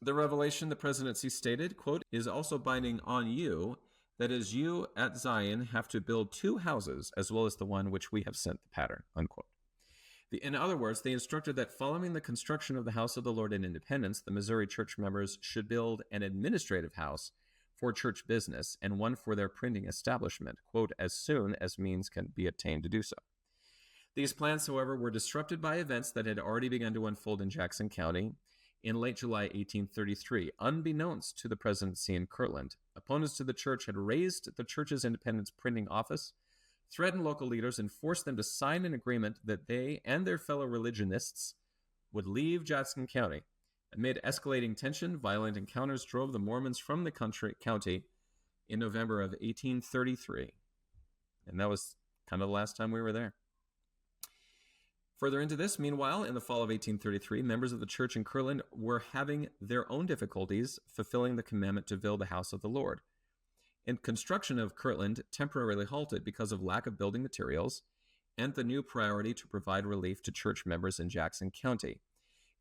The revelation, the presidency stated, quote, is also binding on you, that is, you at Zion have to build 2 houses, as well as the one which we have sent the pattern, unquote. In other words, they instructed that following the construction of the House of the Lord in Independence, the Missouri church members should build an administrative house for church business and one for their printing establishment, quote, as soon as means can be obtained to do so. These plans, however, were disrupted by events that had already begun to unfold in Jackson County in late July 1833, unbeknownst to the presidency in Kirtland. Opponents to the church had raised the church's independence printing office, threatened local leaders, and forced them to sign an agreement that they and their fellow religionists would leave Jackson County. Amid escalating tension, violent encounters drove the Mormons from the county in November of 1833. And that was kind of the last time we were there. Further into this, meanwhile, in the fall of 1833, members of the church in Kirtland were having their own difficulties fulfilling the commandment to build the house of the Lord. And construction of Kirtland temporarily halted because of lack of building materials and the new priority to provide relief to church members in Jackson County.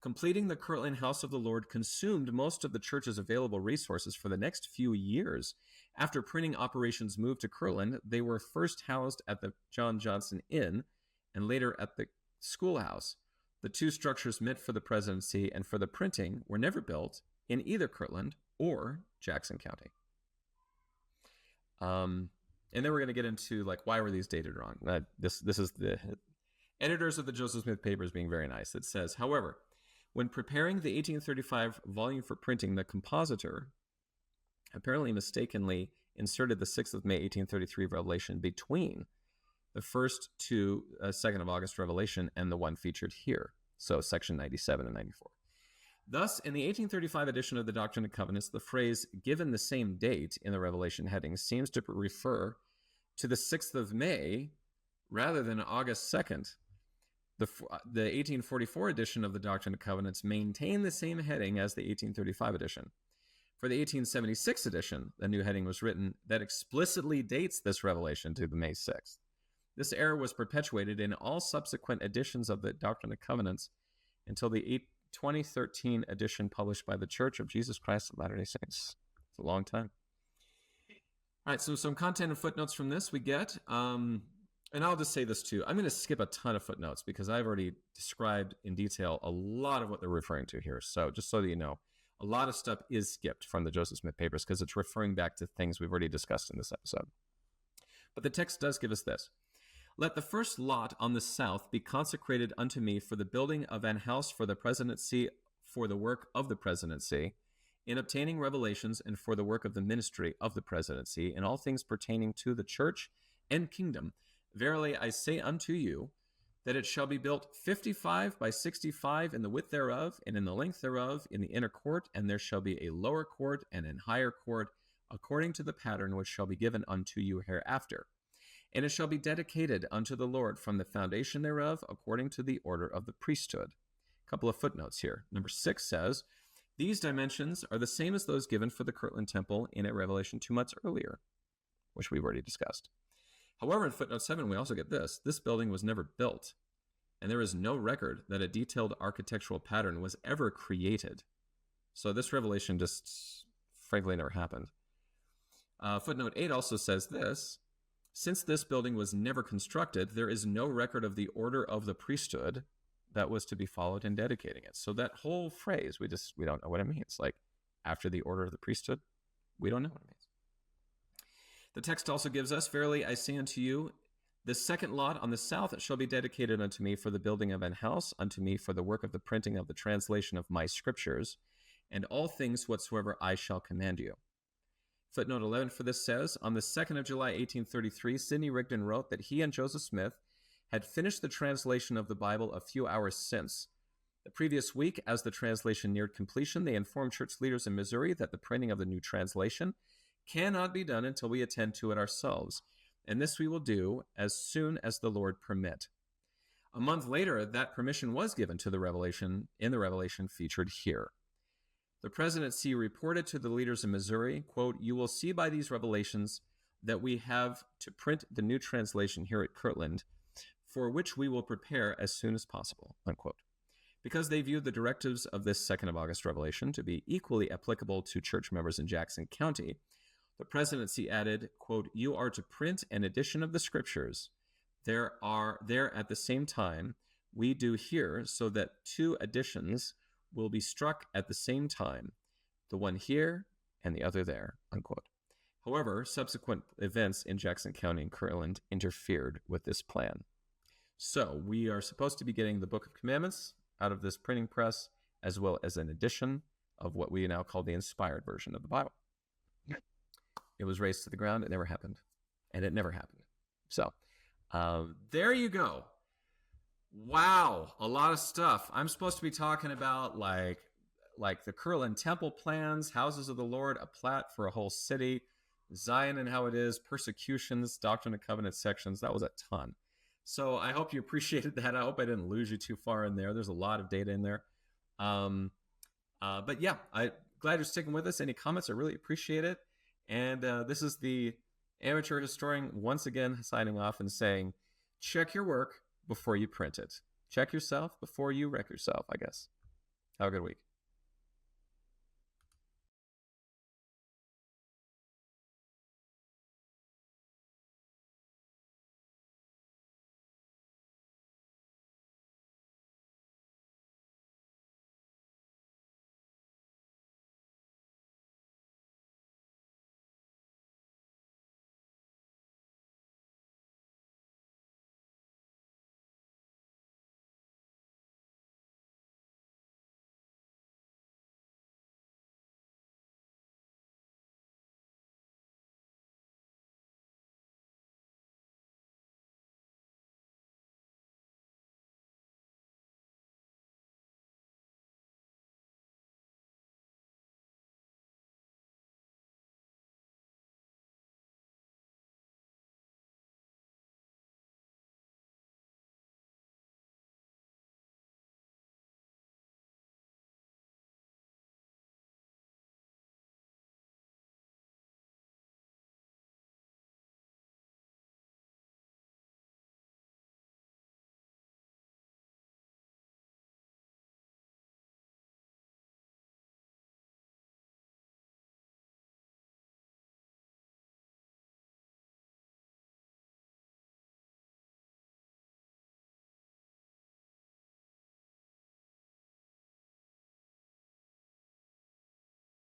Completing the Kirtland House of the Lord consumed most of the church's available resources for the next few years. After printing operations moved to Kirtland, they were first housed at the John Johnson Inn and later at the schoolhouse. The 2 structures meant for the presidency and for the printing were never built in either Kirtland or Jackson County. And then we're going to get into, like, why were these dated wrong? This is the editors of the Joseph Smith papers being very nice. It says, however, when preparing the 1835 volume for printing, the compositor apparently mistakenly inserted the 6th of May 1833 revelation between the first to 2nd of August revelation and the one featured here. So section 97 and 94. Thus, in the 1835 edition of the Doctrine and Covenants, the phrase given the same date in the Revelation heading seems to refer to the 6th of May rather than August 2nd. The 1844 edition of the Doctrine and Covenants maintained the same heading as the 1835 edition. For the 1876 edition, a new heading was written that explicitly dates this revelation to the May 6th. This error was perpetuated in all subsequent editions of the Doctrine and Covenants until the 2013 edition published by the Church of Jesus Christ of Latter-day Saints. It's a long time. All right, so some content and footnotes from this we get. And I'll just say this too. I'm going to skip a ton of footnotes because I've already described in detail a lot of what they're referring to here. So just so that you know, a lot of stuff is skipped from the Joseph Smith papers because it's referring back to things we've already discussed in this episode. But the text does give us this. Let the first lot on the south be consecrated unto me for the building of an house for the presidency, for the work of the presidency, in obtaining revelations, and for the work of the ministry of the presidency, in all things pertaining to the church and kingdom. Verily I say unto you, that it shall be built 55 by 65 in the width thereof, and in the length thereof, in the inner court, and there shall be a lower court and an higher court. according to the pattern which shall be given unto you hereafter. And it shall be dedicated unto the Lord from the foundation thereof, according to the order of the priesthood. A couple of footnotes here. Number 6 says, these dimensions are the same as those given for the Kirtland Temple in a Revelation 2 months earlier, which we've already discussed. However, in footnote 7, we also get this. This building was never built, and there is no record that a detailed architectural pattern was ever created. So this revelation just frankly never happened. Footnote 8 also says this. Since this building was never constructed, there is no record of the order of the priesthood that was to be followed in dedicating it. So that whole phrase, we don't know what it means. Like, after the order of the priesthood, we don't know what it means. The text also gives us, verily I say unto you, the second lot on the south shall be dedicated unto me for the building of an house, unto me for the work of the printing of the translation of my scriptures, and all things whatsoever I shall command you. Footnote 11 for this says, on the 2nd of July, 1833, Sidney Rigdon wrote that he and Joseph Smith had finished the translation of the Bible a few hours since. The previous week, as the translation neared completion, they informed church leaders in Missouri that the printing of the new translation cannot be done until we attend to it ourselves, and this we will do as soon as the Lord permit. A month later, that permission was given to the revelation featured here. The presidency reported to the leaders in Missouri, quote, you will see by these revelations that we have to print the new translation here at Kirtland, for which we will prepare as soon as possible, unquote. Because they viewed the directives of this 2nd of August revelation to be equally applicable to church members in Jackson County, the presidency added, quote, you are to print an edition of the scriptures. There at the same time we do here, so that 2 editions will be struck at the same time, the one here and the other there, unquote. However, subsequent events in Jackson County and Kirtland interfered with this plan. So we are supposed to be getting the Book of Commandments out of this printing press, as well as an edition of what we now call the inspired version of the Bible. It was razed to the ground. It never happened. And it never happened. So there you go. Wow, a lot of stuff. I'm supposed to be talking about like the Kirtland Temple plans, houses of the Lord, a plat for a whole city, Zion and how it is, persecutions, Doctrine and Covenant sections. That was a ton. So I hope you appreciated that. I hope I didn't lose you too far in there. There's a lot of data in there. But yeah, I'm glad you're sticking with us. Any comments? I really appreciate it. And this is the amateur historian once again signing off and saying, check your work before you print it. Check yourself before you wreck yourself, I guess. Have a good week.